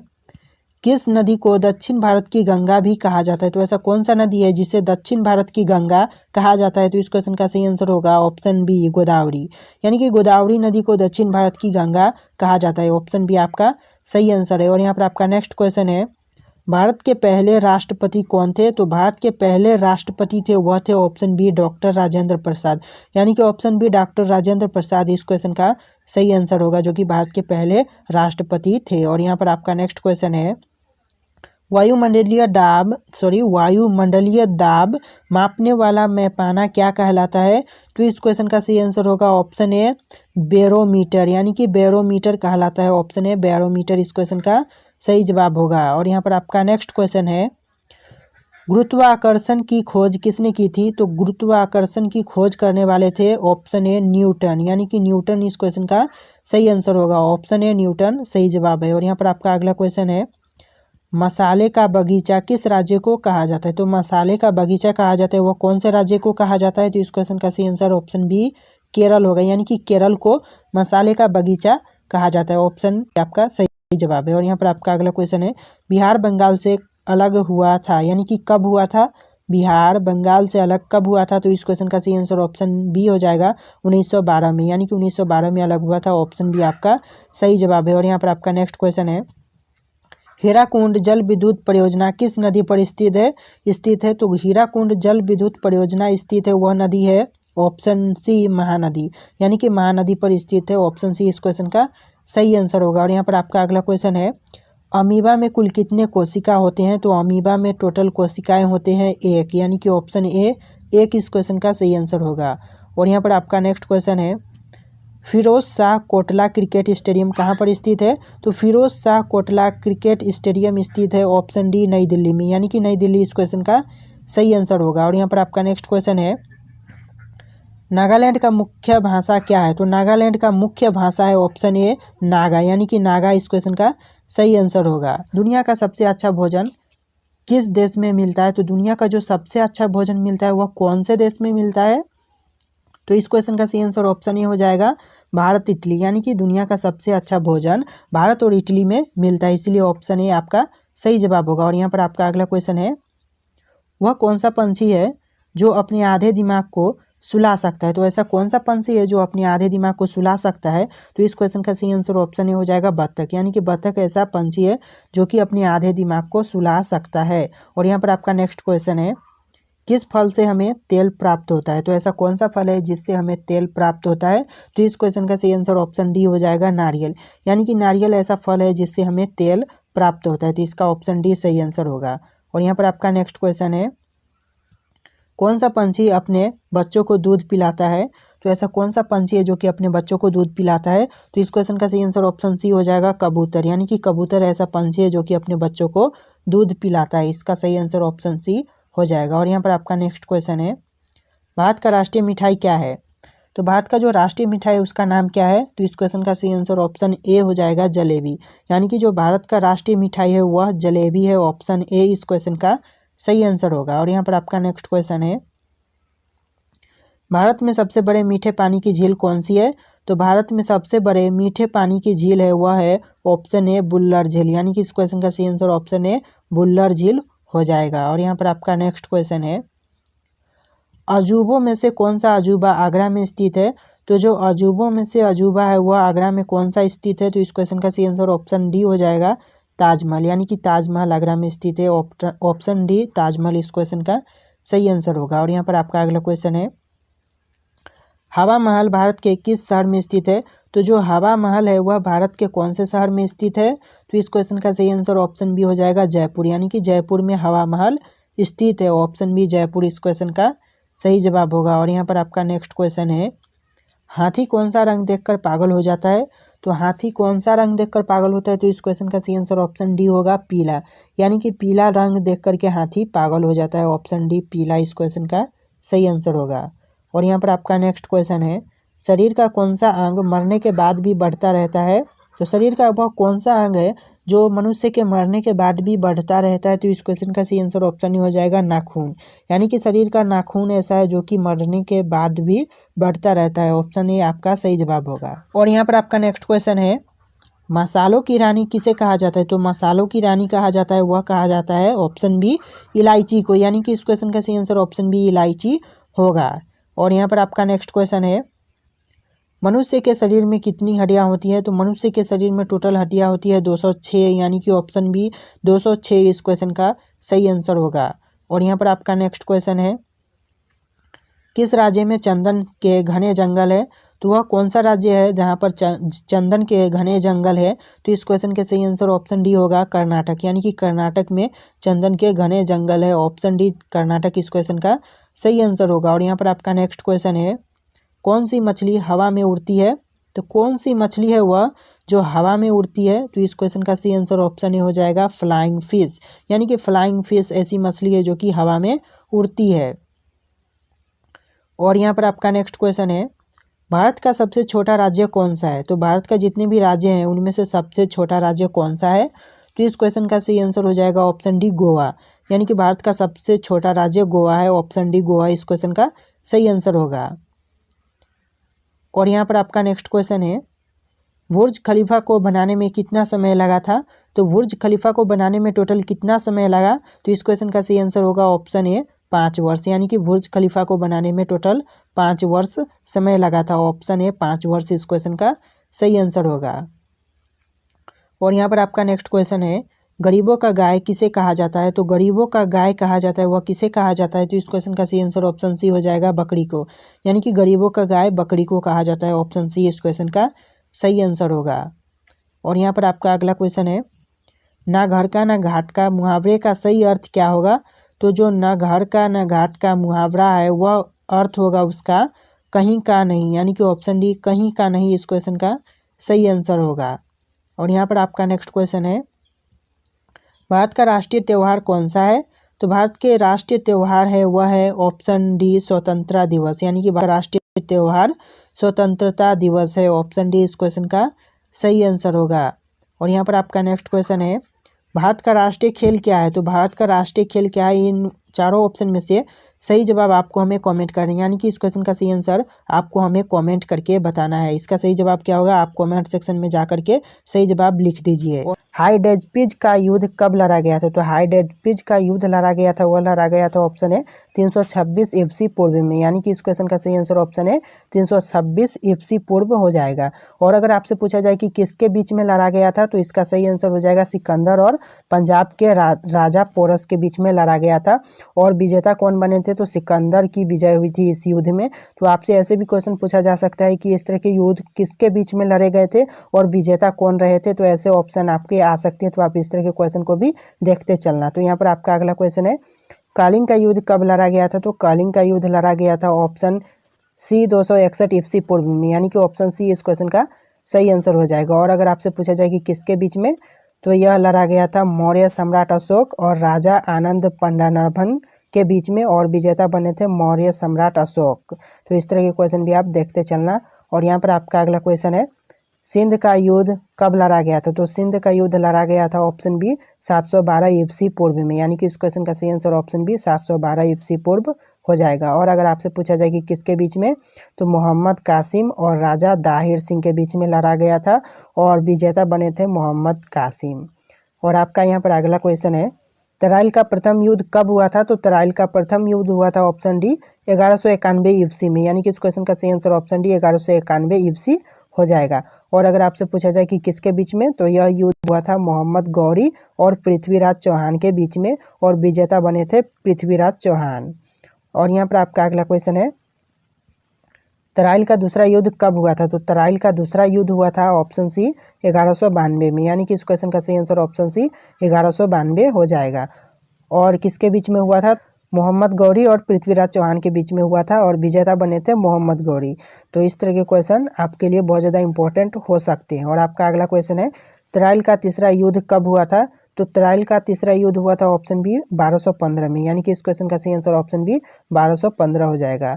किस नदी को दक्षिण भारत की गंगा भी कहा जाता है? तो ऐसा कौन सा नदी है जिसे दक्षिण भारत की गंगा कहा जाता है? तो इस क्वेश्चन का सही आंसर होगा ऑप्शन बी गोदावरी, यानी कि गोदावरी नदी को दक्षिण भारत की गंगा कहा जाता है। ऑप्शन बी आपका सही आंसर है। और यहाँ पर आपका नेक्स्ट क्वेश्चन है, भारत के पहले राष्ट्रपति कौन थे? तो भारत के पहले राष्ट्रपति थे वह थे option B doctor Rajendra Prasad, यानी कि option B doctor Rajendra Prasad इस क्वेश्चन का सही आंसर होगा, जो कि भारत के पहले राष्ट्रपति थे। और यहाँ पर आपका नेक्स्ट क्वेश्चन है, वायुमंडलीय दाब मापने वाला मैपाना क्या कहलाता है? तो इस क्वेश्चन का सही आंसर होगा ऑप्शन ए बैरोमीटर, यानी कि बैरोमीटर कहलाता है। ऑप्शन ए बैरोमीटर इस क्वेश्चन का सही जवाब होगा। और यहाँ पर आपका नेक्स्ट क्वेश्चन है, गुरुत्वाकर्षण की खोज किसने की थी? तो गुरुत्वाकर्षण की खोज करने वाले थे ऑप्शन ए न्यूटन, यानी कि न्यूटन इस क्वेश्चन का सही आंसर होगा। ऑप्शन ए न्यूटन सही जवाब है। और यहाँ पर आपका अगला क्वेश्चन है, मसाले का बगीचा किस राज्य को कहा जाता है? तो मसाले का बगीचा कहा जाता है वो कौन से राज्य को कहा जाता है? तो इस क्वेश्चन का सही आंसर ऑप्शन बी केरल होगा, यानी कि केरल को मसाले का बगीचा कहा जाता है। ऑप्शन आपका सही जवाब है। और यहाँ पर आपका अगला क्वेश्चन है, बिहार बंगाल से अलग हुआ था, यानी कि कब हुआ था? बिहार बंगाल से अलग कब हुआ था? तो इस क्वेश्चन का सही आंसर ऑप्शन बी हो जाएगा 1912 में, यानी कि 1912 में अलग हुआ था। ऑप्शन बी आपका सही जवाब है। और यहाँ पर आपका नेक्स्ट क्वेश्चन है, हीराकुंड जल विद्युत परियोजना किस नदी पर स्थित है? तो हीराकुंड जल विद्युत परियोजना स्थित है वह नदी है ऑप्शन सी महानदी, यानी कि महानदी पर स्थित है। ऑप्शन सी इस क्वेश्चन का सही आंसर होगा। और यहाँ पर आपका अगला क्वेश्चन है, अमीबा में कुल कितने कोशिका होते हैं? तो अमीबा में टोटल कोशिकाएं होते हैं एक, यानी कि ऑप्शन ए एक इस क्वेश्चन का सही आंसर होगा। और यहाँ पर आपका नेक्स्ट क्वेश्चन है, फिरोज शाह कोटला क्रिकेट स्टेडियम कहाँ पर स्थित है? तो फिरोज शाह कोटला क्रिकेट स्टेडियम स्थित है ऑप्शन डी नई दिल्ली में, यानी कि नई दिल्ली इस क्वेश्चन का सही आंसर होगा। और यहाँ पर आपका नेक्स्ट क्वेश्चन है, नागालैंड का मुख्य भाषा क्या है? तो नागालैंड का मुख्य भाषा है ऑप्शन ए नागा, यानी कि नागा इस क्वेश्चन का सही आंसर होगा। दुनिया का सबसे अच्छा भोजन किस देश में मिलता है? तो दुनिया का जो सबसे अच्छा भोजन मिलता है वह कौन से देश में मिलता है? तो इस क्वेश्चन का सही आंसर ऑप्शन ए हो जाएगा भारत इटली, यानी कि दुनिया का सबसे अच्छा भोजन भारत और इटली में मिलता है, इसलिए ऑप्शन ए आपका सही जवाब होगा। और यहाँ पर आपका अगला क्वेश्चन है, वह कौन सा पंछी है जो अपने आधे दिमाग को सुला सकता है? तो ऐसा कौन सा पंछी है जो अपने आधे दिमाग को सुला सकता है? तो इस क्वेश्चन का सही आंसर ऑप्शन ए हो जाएगा बत्तख, यानी कि बत्तख ऐसा पंछी है जो कि अपने आधे दिमाग को सुला सकता है। और यहाँ पर आपका नेक्स्ट क्वेश्चन है, किस फल से हमें तेल प्राप्त होता है? तो ऐसा कौन सा फल है जिससे हमें तेल प्राप्त होता है? तो इस क्वेश्चन का सही आंसर ऑप्शन डी हो जाएगा नारियल, यानी कि नारियल ऐसा फल है जिससे हमें तेल प्राप्त होता है, तो इसका ऑप्शन डी सही आंसर होगा। और यहाँ पर आपका नेक्स्ट क्वेश्चन है, कौन सा पंछी अपने बच्चों को दूध पिलाता है? तो ऐसा कौन सा पंछी है जो कि अपने बच्चों को दूध पिलाता है? तो इस क्वेश्चन का सही आंसर ऑप्शन सी हो जाएगा कबूतर, यानी कि कबूतर ऐसा पंछी है जो कि अपने बच्चों को दूध पिलाता है, इसका सही आंसर ऑप्शन सी हो जाएगा। और यहाँ पर आपका नेक्स्ट क्वेश्चन है, भारत का राष्ट्रीय मिठाई क्या है? तो भारत का जो राष्ट्रीय मिठाई है उसका नाम क्या है? तो इस क्वेश्चन का सही आंसर ऑप्शन ए हो जाएगा जलेबी, यानी कि जो भारत का राष्ट्रीय मिठाई है वह जलेबी है। ऑप्शन ए इस क्वेश्चन का सही आंसर होगा। और यहाँ पर आपका नेक्स्ट क्वेश्चन है, भारत में सबसे बड़े मीठे पानी की झील कौन सी है? तो भारत में सबसे बड़े मीठे पानी की झील है वह है ऑप्शन ए बुल्लर झील, यानी कि इस क्वेश्चन का सही आंसर ऑप्शन ए बुल्लर झील हो जाएगा। और यहाँ पर आपका नेक्स्ट क्वेश्चन है, अजूबों में से कौन सा अजूबा आगरा में स्थित है? तो जो अजूबों में से अजूबा है वह आगरा में कौन सा स्थित है? तो इस क्वेश्चन का सही आंसर ऑप्शन डी हो जाएगा ताजमहल, यानी कि ताजमहल आगरा में स्थित है। ऑप्शन डी ताजमहल इस क्वेश्चन का सही आंसर होगा। और यहाँ पर आपका अगला क्वेश्चन है, हवा महल भारत के किस शहर में स्थित है? तो जो हवा महल है वह भारत के कौन से शहर में स्थित है? तो इस क्वेश्चन का सही आंसर ऑप्शन बी हो जाएगा जयपुर, यानी कि जयपुर में हवा महल स्थित है। ऑप्शन बी जयपुर इस क्वेश्चन का सही जवाब होगा। और यहाँ पर आपका नेक्स्ट क्वेश्चन है, हाथी कौन सा रंग देखकर पागल हो जाता है? तो हाथी कौन सा रंग देखकर पागल होता है? तो इस क्वेश्चन का सही आंसर ऑप्शन डी होगा पीला, यानी कि पीला रंग देख करके हाथी पागल हो जाता है। ऑप्शन डी पीला इस क्वेश्चन का सही आंसर होगा। और यहाँ पर आपका नेक्स्ट क्वेश्चन है, शरीर का कौन सा अंग मरने के बाद भी बढ़ता रहता है? तो शरीर का वह कौन सा अंग है जो मनुष्य के मरने के बाद भी बढ़ता रहता है? तो इस क्वेश्चन का सही आंसर ऑप्शन ही हो जाएगा नाखून, यानी कि शरीर का नाखून ऐसा है जो कि मरने के बाद भी बढ़ता रहता है। ऑप्शन ए आपका सही जवाब होगा। और यहाँ पर आपका नेक्स्ट क्वेश्चन है, मसालों की रानी किसे कहा जाता है? तो मसालों की रानी कहा जाता है वह कहा जाता है ऑप्शन बी इलायची को, यानी कि इस क्वेश्चन का सही आंसर ऑप्शन बी इलायची होगा। और यहाँ पर आपका नेक्स्ट क्वेश्चन है, मनुष्य के शरीर में कितनी हड्डियां होती है? तो मनुष्य के शरीर में टोटल हड्डियां होती है 206, यानी कि ऑप्शन बी 206 इस क्वेश्चन का सही आंसर होगा। और यहाँ पर आपका नेक्स्ट क्वेश्चन है, किस राज्य में चंदन के घने जंगल है? तो वह कौन सा राज्य है जहाँ पर चंदन के घने जंगल है? तो इस क्वेश्चन का सही आंसर ऑप्शन डी होगा कर्नाटक, यानी कि कर्नाटक में चंदन के घने जंगल है। ऑप्शन डी कर्नाटक इस क्वेश्चन का सही आंसर होगा। और यहाँ पर आपका नेक्स्ट क्वेश्चन है, कौन सी मछली हवा में उड़ती है? तो कौन सी मछली है वह जो हवा में उड़ती है? तो इस क्वेश्चन का सही आंसर ऑप्शन ए हो जाएगा फ्लाइंग फिश, यानी कि फ्लाइंग फिश ऐसी मछली है जो कि हवा में उड़ती है। और यहाँ पर आपका नेक्स्ट क्वेश्चन है, भारत का सबसे छोटा राज्य कौन सा है? तो भारत का जितने भी राज्य हैं उनमें से सबसे छोटा राज्य कौन सा है? तो इस क्वेश्चन का सही आंसर हो जाएगा ऑप्शन डी गोवा, यानी कि भारत का सबसे छोटा राज्य गोवा है। ऑप्शन डी गोवा इस क्वेश्चन का सही आंसर होगा। और यहाँ पर आपका नेक्स्ट क्वेश्चन है, बुर्ज खलीफा को बनाने में कितना समय लगा था? तो बुर्ज खलीफा को बनाने में टोटल कितना समय लगा? तो इस क्वेश्चन का सही आंसर होगा ऑप्शन ए 5 वर्ष, यानी कि बुर्ज खलीफा को बनाने में टोटल 5 वर्ष समय लगा था। ऑप्शन ए 5 वर्ष इस क्वेश्चन का सही आंसर होगा। और यहाँ पर आपका नेक्स्ट क्वेश्चन है, गरीबों का गाय किसे कहा जाता है? तो गरीबों का गाय कहा जाता है वह किसे कहा जाता है? तो इस क्वेश्चन का सही आंसर ऑप्शन सी हो जाएगा बकरी को, यानी कि गरीबों का गाय बकरी को कहा जाता है। ऑप्शन सी इस क्वेश्चन का सही आंसर होगा। और यहाँ पर आपका अगला क्वेश्चन है, ना घर का ना घाट का मुहावरे का सही अर्थ क्या होगा? तो जो ना घर का ना घाट का मुहावरा है वह अर्थ होगा उसका कहीं का नहीं, यानी कि ऑप्शन डी कहीं का नहीं इस क्वेश्चन का सही आंसर होगा। और यहाँ पर आपका नेक्स्ट क्वेश्चन है, भारत का राष्ट्रीय त्यौहार कौन सा है? तो भारत के राष्ट्रीय त्यौहार है वह है ऑप्शन डी स्वतंत्रता दिवस, यानी कि राष्ट्रीय त्यौहार स्वतंत्रता दिवस है। ऑप्शन डी इस क्वेश्चन का सही आंसर होगा। और यहाँ पर आपका नेक्स्ट क्वेश्चन है, भारत का राष्ट्रीय खेल क्या है? तो भारत का राष्ट्रीय खेल क्या है? इन चारों ऑप्शन में से सही जवाब आपको हमें कमेंट करना है, यानी कि इस क्वेश्चन का सही आंसर आपको हमें कमेंट करके बताना है। इसका सही जवाब क्या होगा आप कमेंट सेक्शन में जा करके सही जवाब लिख दीजिए। हाइडेंटिज का युद्ध कब लड़ा गया था? तो हाइडेंटिज का युद्ध लड़ा गया था वह लड़ा गया था ऑप्शन है 326 ईसा पूर्व में, यानी कि इस क्वेश्चन का सही आंसर ऑप्शन है 326 ईसा पूर्व हो जाएगा। और अगर आपसे पूछा जाए कि किसके बीच में लड़ा गया था तो इसका सही आंसर हो जाएगा सिकंदर और पंजाब के राजा पोरस के बीच में लड़ा गया था। और विजेता कौन बने थे? तो सिकंदर की विजय हुई थी इस युद्ध में। तो आपसे ऐसे भी क्वेश्चन पूछा जा सकता है कि इस तरह के युद्ध किसके बीच में लड़े गए थे और विजेता कौन रहे थे, तो ऐसे ऑप्शन आपके आ सकते हैं। तो आप इस तरह के क्वेश्चन को भी देखते चलना। तो यहाँ पर आपका अगला क्वेश्चन है, कलिंग का युद्ध कब लड़ा गया था? तो कलिंग का युद्ध लड़ा गया था ऑप्शन सी 261 ईसा पूर्व में, यानी कि ऑप्शन सी इस क्वेश्चन का सही आंसर हो जाएगा। और अगर आपसे पूछा जाए कि किसके बीच में, तो यह लड़ा गया था मौर्य सम्राट अशोक और राजा आनंद पंडानभन के बीच में, और विजेता बने थे मौर्य सम्राट अशोक। तो इस तरह के क्वेश्चन भी आप देखते चलना। और यहाँ पर आपका अगला क्वेश्चन है, सिंध का युद्ध कब लड़ा गया था? तो सिंध का युद्ध लड़ा गया था ऑप्शन बी 712 ईसा पूर्व में, यानी कि इस क्वेश्चन का सही आंसर ऑप्शन बी 712 ईसा पूर्व हो जाएगा। और अगर आपसे पूछा जाए कि किसके बीच में, तो मोहम्मद कासिम और राजा दाहिर सिंह के बीच में लड़ा गया था और विजेता बने थे मोहम्मद कासिम। और आपका यहाँ पर अगला क्वेश्चन है, तराइल का प्रथम युद्ध कब हुआ था? तो तराइल का प्रथम युद्ध हुआ था ऑप्शन डी 1191 ईस्वी में, यानी कि इस क्वेश्चन का सही आंसर ऑप्शन डी 1191 ईस्वी हो जाएगा। और अगर आपसे पूछा जाए कि किसके बीच में, तो यह युद्ध हुआ था मोहम्मद गौरी और पृथ्वीराज चौहान के बीच में, और विजेता बने थे पृथ्वीराज चौहान। और यहाँ पर आपका अगला क्वेश्चन है, तराइल का दूसरा युद्ध कब हुआ था? तो तराइल का दूसरा युद्ध हुआ था ऑप्शन सी 1192 में, यानी कि इस क्वेश्चन का सही आंसर ऑप्शन सी 1192 हो जाएगा। और किसके बीच में हुआ था? मोहम्मद गौरी और पृथ्वीराज चौहान के बीच में हुआ था, और विजेता बने थे मोहम्मद गौरी। तो इस तरह के क्वेश्चन आपके लिए बहुत ज़्यादा इंपॉर्टेंट हो सकते हैं। और आपका अगला क्वेश्चन है, तराइल का तीसरा युद्ध कब हुआ था? तो तराइल का तीसरा युद्ध हुआ था ऑप्शन बी 1215 में, यानी कि इस क्वेश्चन का सही आंसर ऑप्शन बी 1215 हो जाएगा।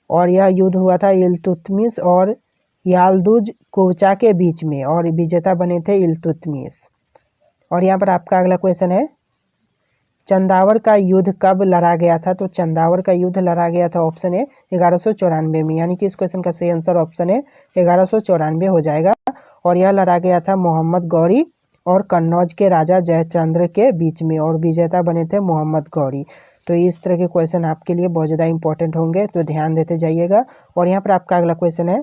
और यह युद्ध हुआ था इल्तुतमिश और याल्दुज कोचा के बीच में, और विजेता बने थे इल्तुतमिश। और यहाँ पर आपका अगला क्वेश्चन है, चंदावर का युद्ध कब लड़ा गया था? तो चंदावर का युद्ध लड़ा गया था ऑप्शन है 1194 में, यानी कि इस क्वेश्चन का सही आंसर ऑप्शन है 1194 हो जाएगा। और यह लड़ा गया था मोहम्मद गौरी और कन्नौज के राजा जयचंद्र के बीच में, और विजेता बने थे मोहम्मद गौरी। तो इस तरह के क्वेश्चन आपके लिए बहुत ज़्यादा इंपॉर्टेंट होंगे, तो ध्यान देते जाइएगा। और यहाँ पर आपका अगला क्वेश्चन है,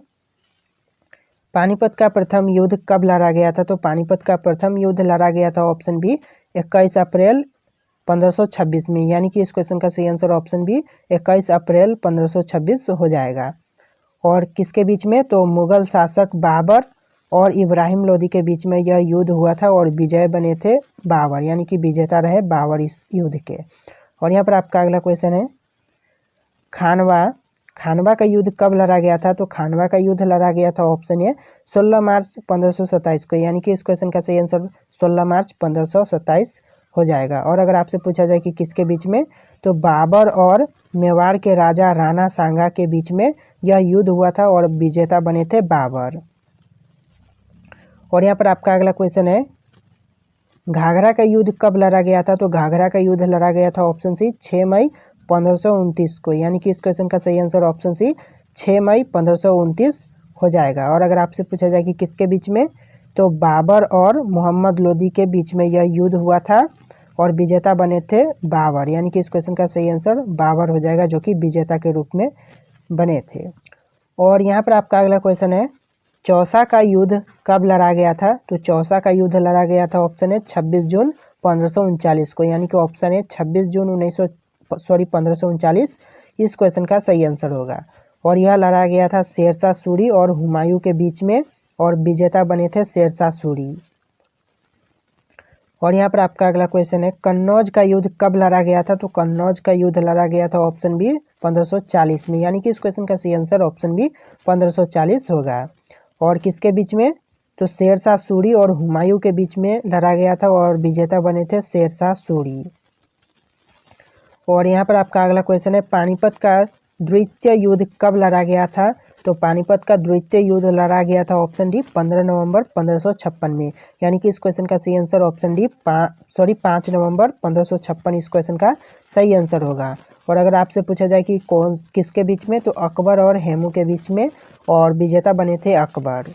पानीपत का प्रथम युद्ध कब लड़ा गया था? तो पानीपत का प्रथम युद्ध लड़ा गया था ऑप्शन बी 21 अप्रैल 1526 में, यानी कि इस क्वेश्चन का सही आंसर ऑप्शन बी 21 अप्रैल 1526 हो जाएगा। और किसके बीच में, तो मुगल शासक बाबर और इब्राहिम लोदी के बीच में यह युद्ध हुआ था और विजय बने थे बाबर, यानी कि विजेता रहे बाबर इस युद्ध के। और यहाँ पर आपका अगला क्वेश्चन है, खानवा का युद्ध कब लड़ा गया था, तो खानवा का युद्ध लड़ा गया था ऑप्शन ए 16 मार्च 1527 को, यानी कि इस क्वेश्चन का सही आंसर 16 मार्च 1527 हो जाएगा। और अगर आपसे पूछा जाए कि किसके बीच में, तो बाबर और मेवाड़ के राजा राणा सांगा के बीच में यह युद्ध हुआ था और विजेता बने थे बाबर। और यहाँ पर आपका अगला क्वेश्चन है, घाघरा का युद्ध कब लड़ा गया था, तो घाघरा का युद्ध लड़ा गया था ऑप्शन सी 6 मई 1529 को, यानी कि इस क्वेश्चन का सही आंसर ऑप्शन सी 6 मई 1529 हो जाएगा। और अगर आपसे पूछा जाए कि किसके बीच में, तो बाबर और मोहम्मद लोदी के बीच में यह युद्ध हुआ था और विजेता बने थे बाबर, यानी कि इस क्वेश्चन का सही आंसर बाबर हो जाएगा, जो कि विजेता के रूप में बने थे। और यहाँ पर आपका अगला क्वेश्चन है, चौसा का युद्ध कब लड़ा गया था, तो चौसा का युद्ध लड़ा गया था ऑप्शन है 26 जून 1539 को, यानी कि ऑप्शन है 26 जून 1539 इस क्वेश्चन का सही आंसर होगा। और यह लड़ा गया था शेरशाह सूरी और हुमायूं के बीच में और विजेता बने थे शेरशाह सूरी। और यहाँ पर आपका अगला क्वेश्चन है, कन्नौज का युद्ध कब लड़ा गया था, तो कन्नौज का युद्ध लड़ा गया था ऑप्शन बी 1540 में, यानी कि इस क्वेश्चन का सही आंसर ऑप्शन बी 1540 होगा। और किसके बीच में, तो शेरशाह सूरी और हुमायूं के बीच में लड़ा गया था और विजेता बने थे शेरशाह सूरी। और यहाँ पर आपका अगला क्वेश्चन है, पानीपत का द्वितीय युद्ध कब लड़ा गया था, तो पानीपत का द्वितीय युद्ध लड़ा गया था ऑप्शन डी 15 नवंबर 1556 में, यानी कि इस क्वेश्चन का सही आंसर ऑप्शन डी 5 नवंबर 1556 इस क्वेश्चन का सही आंसर होगा। और अगर आपसे पूछा जाए कि किसके बीच में, तो अकबर और हेमू के बीच में और विजेता बने थे अकबर।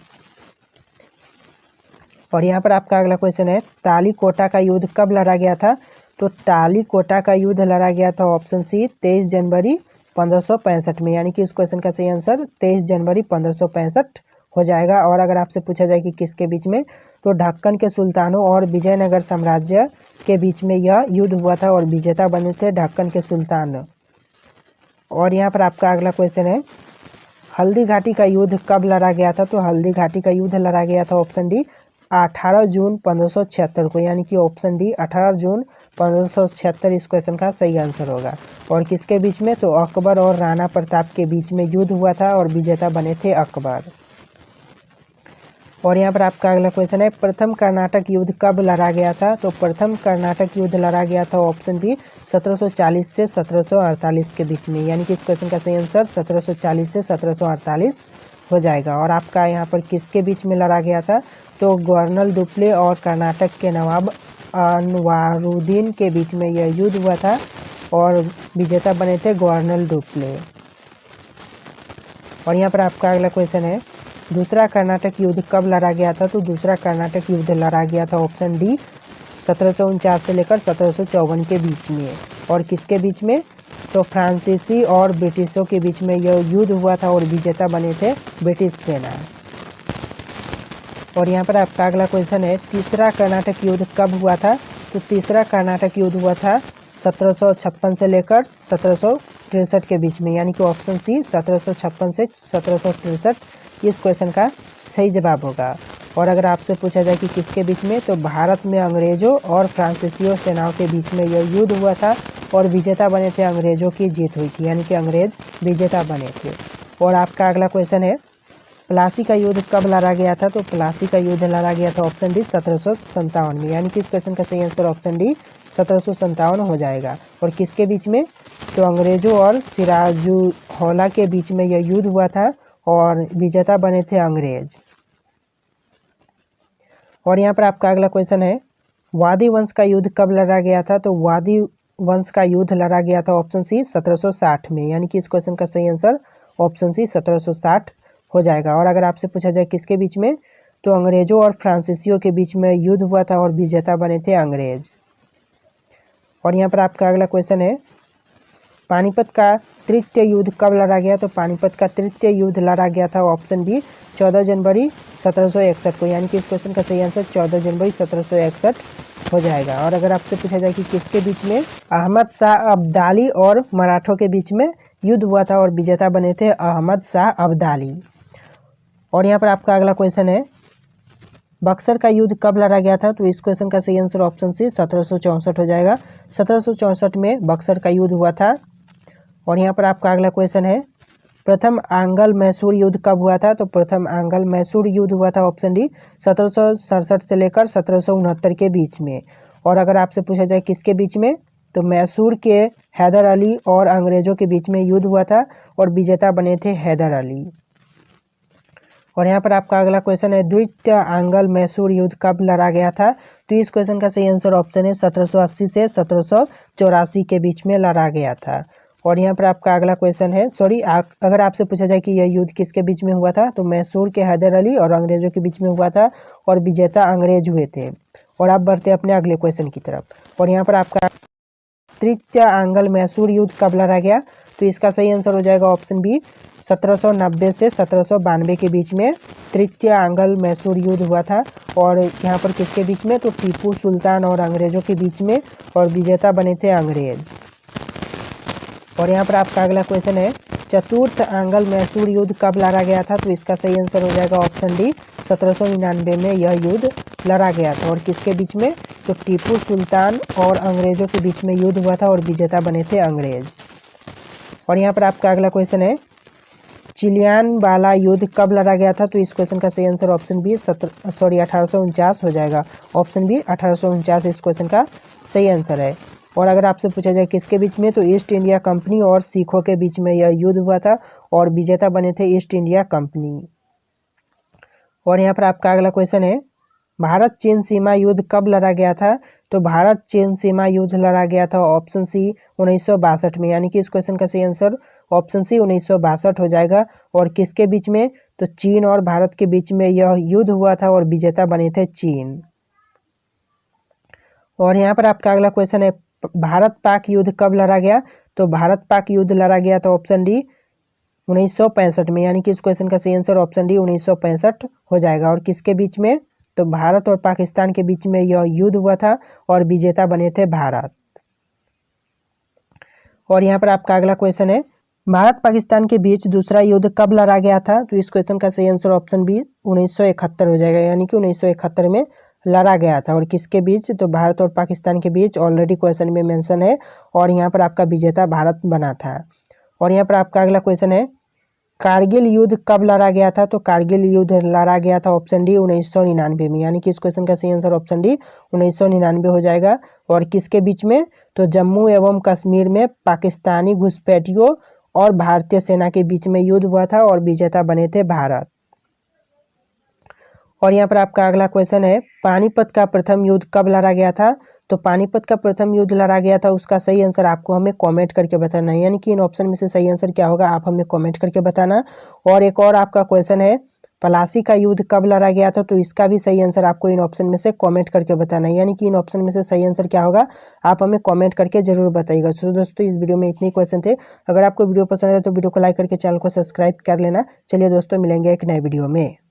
और यहाँ पर आपका अगला क्वेश्चन है, तालीकोटा का युद्ध कब लड़ा गया था, तो तालीकोटा का युद्ध लड़ा गया था ऑप्शन सी 23 जनवरी 1565 में, यानी कि इस क्वेश्चन का सही आंसर 23 जनवरी 1565 हो जाएगा। और अगर आपसे पूछा जाए कि किसके बीच में, तो ढक्कन के सुल्तानों और विजयनगर साम्राज्य के बीच में यह युद्ध हुआ था और विजेता बने थे ढक्कन के सुल्तान। और यहाँ पर आपका अगला क्वेश्चन है, हल्दी घाटी का युद्ध कब लड़ा गया था, तो हल्दी घाटी का युद्ध लड़ा गया था ऑप्शन डी 18 जून 1576 को, यानी कि ऑप्शन डी 18 जून 1576 इस क्वेश्चन का सही आंसर होगा। और किसके बीच में, तो अकबर और राणा प्रताप के बीच में युद्ध हुआ था और विजेता बने थे अकबर। और यहाँ पर आपका अगला क्वेश्चन है, प्रथम कर्नाटक युद्ध कब लड़ा गया था, तो प्रथम कर्नाटक युद्ध लड़ा गया था ऑप्शन बी 1740 से 1748 के बीच में, यानी कि इस क्वेश्चन का सही आंसर 1740 से 1748 हो जाएगा। और आपका यहाँ पर किसके बीच में लड़ा गया था, तो गवर्नर डुप्ले और कर्नाटक के नवाब अनवारुद्दीन के बीच में यह युद्ध हुआ था और विजेता बने थे गवर्नर डुप्ले। और यहाँ पर आपका अगला क्वेश्चन है, दूसरा कर्नाटक युद्ध कब लड़ा गया था, तो दूसरा कर्नाटक युद्ध लड़ा गया था ऑप्शन डी 1749 से लेकर 1754 के बीच में। और किसके बीच में, तो फ्रांसीसी और ब्रिटिशों के बीच में यह युद्ध हुआ था और विजेता बने थे ब्रिटिश सेना। और यहाँ पर आपका अगला क्वेश्चन है, तीसरा कर्नाटक युद्ध कब हुआ था, तो तीसरा कर्नाटक युद्ध हुआ था 1756 से लेकर 1763 के बीच में, यानी कि ऑप्शन सी 1756 से 1763 इस क्वेश्चन का सही जवाब होगा। और अगर आपसे पूछा जाए कि किसके बीच में, तो भारत में अंग्रेजों और फ्रांसीसियों सेनाओं के बीच में यह युद्ध हुआ था और विजेता बने थे अंग्रेजों की जीत हुई थी, यानी कि अंग्रेज विजेता बने थे। और आपका अगला क्वेश्चन है, प्लासी का युद्ध कब लड़ा गया था, तो प्लासी का युद्ध लड़ा गया था ऑप्शन डी 1757 में, यानी कि इस क्वेश्चन का सही आंसर ऑप्शन डी 1757 हो जाएगा। और किसके बीच में, तो अंग्रेजों और सिराजुद्दौला के बीच में यह युद्ध हुआ था और विजेता बने थे अंग्रेज। और यहाँ पर आपका अगला क्वेश्चन है, वादी वंश का युद्ध कब लड़ा गया था, तो वादी वंश का युद्ध लड़ा गया था ऑप्शन सी 1760 में, यानी कि इस क्वेश्चन का सही आंसर ऑप्शन सी 1760 हो जाएगा। और अगर आपसे पूछा जाए किसके बीच में, तो अंग्रेजों और फ्रांसीसियों के बीच में युद्ध हुआ था और विजेता बने थे अंग्रेज। और यहाँ पर आपका अगला क्वेश्चन है, पानीपत का तृतीय युद्ध कब लड़ा गया, तो पानीपत का तृतीय युद्ध लड़ा गया था ऑप्शन बी 14 जनवरी 1761 को, यानी कि इस क्वेश्चन का सही आंसर 14 जनवरी 1761 हो जाएगा। और अगर आपसे पूछा जाए कि किसके बीच में, अहमद शाह अब्दाली और मराठों के बीच में युद्ध हुआ था और विजेता बने थे अहमद शाह अब्दाली। और यहाँ पर आपका अगला क्वेश्चन है, बक्सर का युद्ध कब लड़ा गया था? तो इस क्वेश्चन का सही आंसर ऑप्शन सी 1764 हो जाएगा। 1764 में बक्सर का युद्ध हुआ था। और यहाँ पर आपका अगला क्वेश्चन है, प्रथम आंग्ल मैसूर युद्ध कब हुआ था? तो प्रथम आंग्ल मैसूर युद्ध हुआ था ऑप्शन डी 1767 से लेकर 1769 के बीच में। और अगर आपसे पूछा जाए किसके बीच में, तो मैसूर के हैदर अली और अंग्रेजों के बीच में युद्ध हुआ था और विजेता बने थे हैदर अली। और यहाँ पर आपका अगला क्वेश्चन है, द्वितीय आंग्ल मैसूर युद्ध कब लड़ा गया था? तो इस क्वेश्चन का सही आंसर ऑप्शन है 1780 से 1784 के बीच में लड़ा गया था। और यहाँ पर आपका अगला क्वेश्चन है, अगर आपसे पूछा जाए कि यह युद्ध किसके बीच में हुआ था, तो मैसूर के हैदर अली और अंग्रेजों के बीच में हुआ था और विजेता अंग्रेज हुए थे। और आप बढ़ते अपने अगले क्वेश्चन की तरफ। और यहाँ पर आपका तृतीय आंग्ल मैसूर युद्ध कब लड़ा गया? तो इसका सही आंसर हो जाएगा ऑप्शन बी 1790 से 1792 के बीच में तृतीय आंग्ल मैसूर युद्ध हुआ था। और यहाँ पर किसके बीच में? तो टीपू सुल्तान और अंग्रेजों के बीच में, और विजेता बने थे अंग्रेज। और यहाँ पर आपका अगला क्वेश्चन है, चतुर्थ आंग्ल मैसूर युद्ध कब लड़ा गया था? तो इसका सही आंसर हो जाएगा ऑप्शन डी 1799 में यह युद्ध लड़ा गया था। और किसके बीच में? तो टीपू सुल्तान और अंग्रेजों के बीच में युद्ध हुआ था और विजेता बने थे अंग्रेज। और यहाँ पर आपका अगला क्वेश्चन है, चिलियानवाला युद्ध कब लड़ा गया था? तो इस क्वेश्चन का सही आंसर ऑप्शन बी 1849 हो जाएगा। ऑप्शन बी 1849 इस क्वेश्चन का सही आंसर है। और अगर आपसे पूछा जाए किसके बीच में, तो ईस्ट इंडिया कंपनी और सिखों के बीच में यह युद्ध हुआ था और विजेता बने थे ईस्ट इंडिया कंपनी। और यहाँ पर आपका अगला क्वेश्चन है, भारत चीन सीमा युद्ध कब लड़ा गया था? तो भारत चीन सीमा युद्ध लड़ा गया था ऑप्शन सी 1962 में, यानी कि इस क्वेश्चन का सही आंसर ऑप्शन सी 1962 हो जाएगा। और किसके बीच में? तो चीन और भारत के बीच में यह युद्ध हुआ था और विजेता बने थे चीन। और यहाँ पर आपका अगला क्वेश्चन है, भारत पाक युद्ध कब लड़ा गया? तो भारत पाक युद्ध लड़ा गया था ऑप्शन डी 1965 में, यानी कि इस क्वेश्चन का सही आंसर ऑप्शन डी 1965 हो जाएगा। और किसके बीच में? तो भारत और पाकिस्तान के बीच में यह युद्ध हुआ था और विजेता बने थे भारत। और यहाँ पर आपका अगला क्वेश्चन है, भारत पाकिस्तान के बीच दूसरा युद्ध कब लड़ा गया था? तो इस क्वेश्चन का सही आंसर ऑप्शन बी 1971 हो जाएगा, यानी कि 1971 में लड़ा गया था। और किसके बीच? तो भारत और पाकिस्तान के बीच, ऑलरेडी क्वेश्चन में मेंशन है। और यहाँ पर आपका विजेता भारत बना था। और यहाँ पर आपका अगला क्वेश्चन है, कारगिल युद्ध कब लड़ा गया था? तो कारगिल युद्ध लड़ा गया था ऑप्शन डी 1999 में, यानी कि इस क्वेश्चन का सही आंसर ऑप्शन डी 1999 हो जाएगा। और किसके बीच में? तो जम्मू एवं कश्मीर में पाकिस्तानी घुसपैठियों और भारतीय सेना के बीच में युद्ध हुआ था और विजेता बने थे भारत। और यहाँ पर आपका अगला क्वेश्चन है, पानीपत का प्रथम युद्ध कब लड़ा गया था? तो पानीपत का प्रथम युद्ध लड़ा गया था, उसका सही आंसर आपको हमें कमेंट करके बताना है, यानी कि इन ऑप्शन में से सही आंसर क्या होगा आप हमें कमेंट करके बताना। और एक और आपका क्वेश्चन है, पलासी का युद्ध कब लड़ा गया था? तो इसका भी सही आंसर आपको इन ऑप्शन में से कमेंट करके बताना है, यानी कि इन ऑप्शन में से सही आंसर क्या होगा आप हमें कमेंट करके जरूर बताइएगा। तो दोस्तों इस वीडियो में इतने क्वेश्चन थे। अगर आपको वीडियो पसंद है तो वीडियो को लाइक करके चैनल को सब्सक्राइब कर लेना। चलिए दोस्तों मिलेंगे एक नए वीडियो में।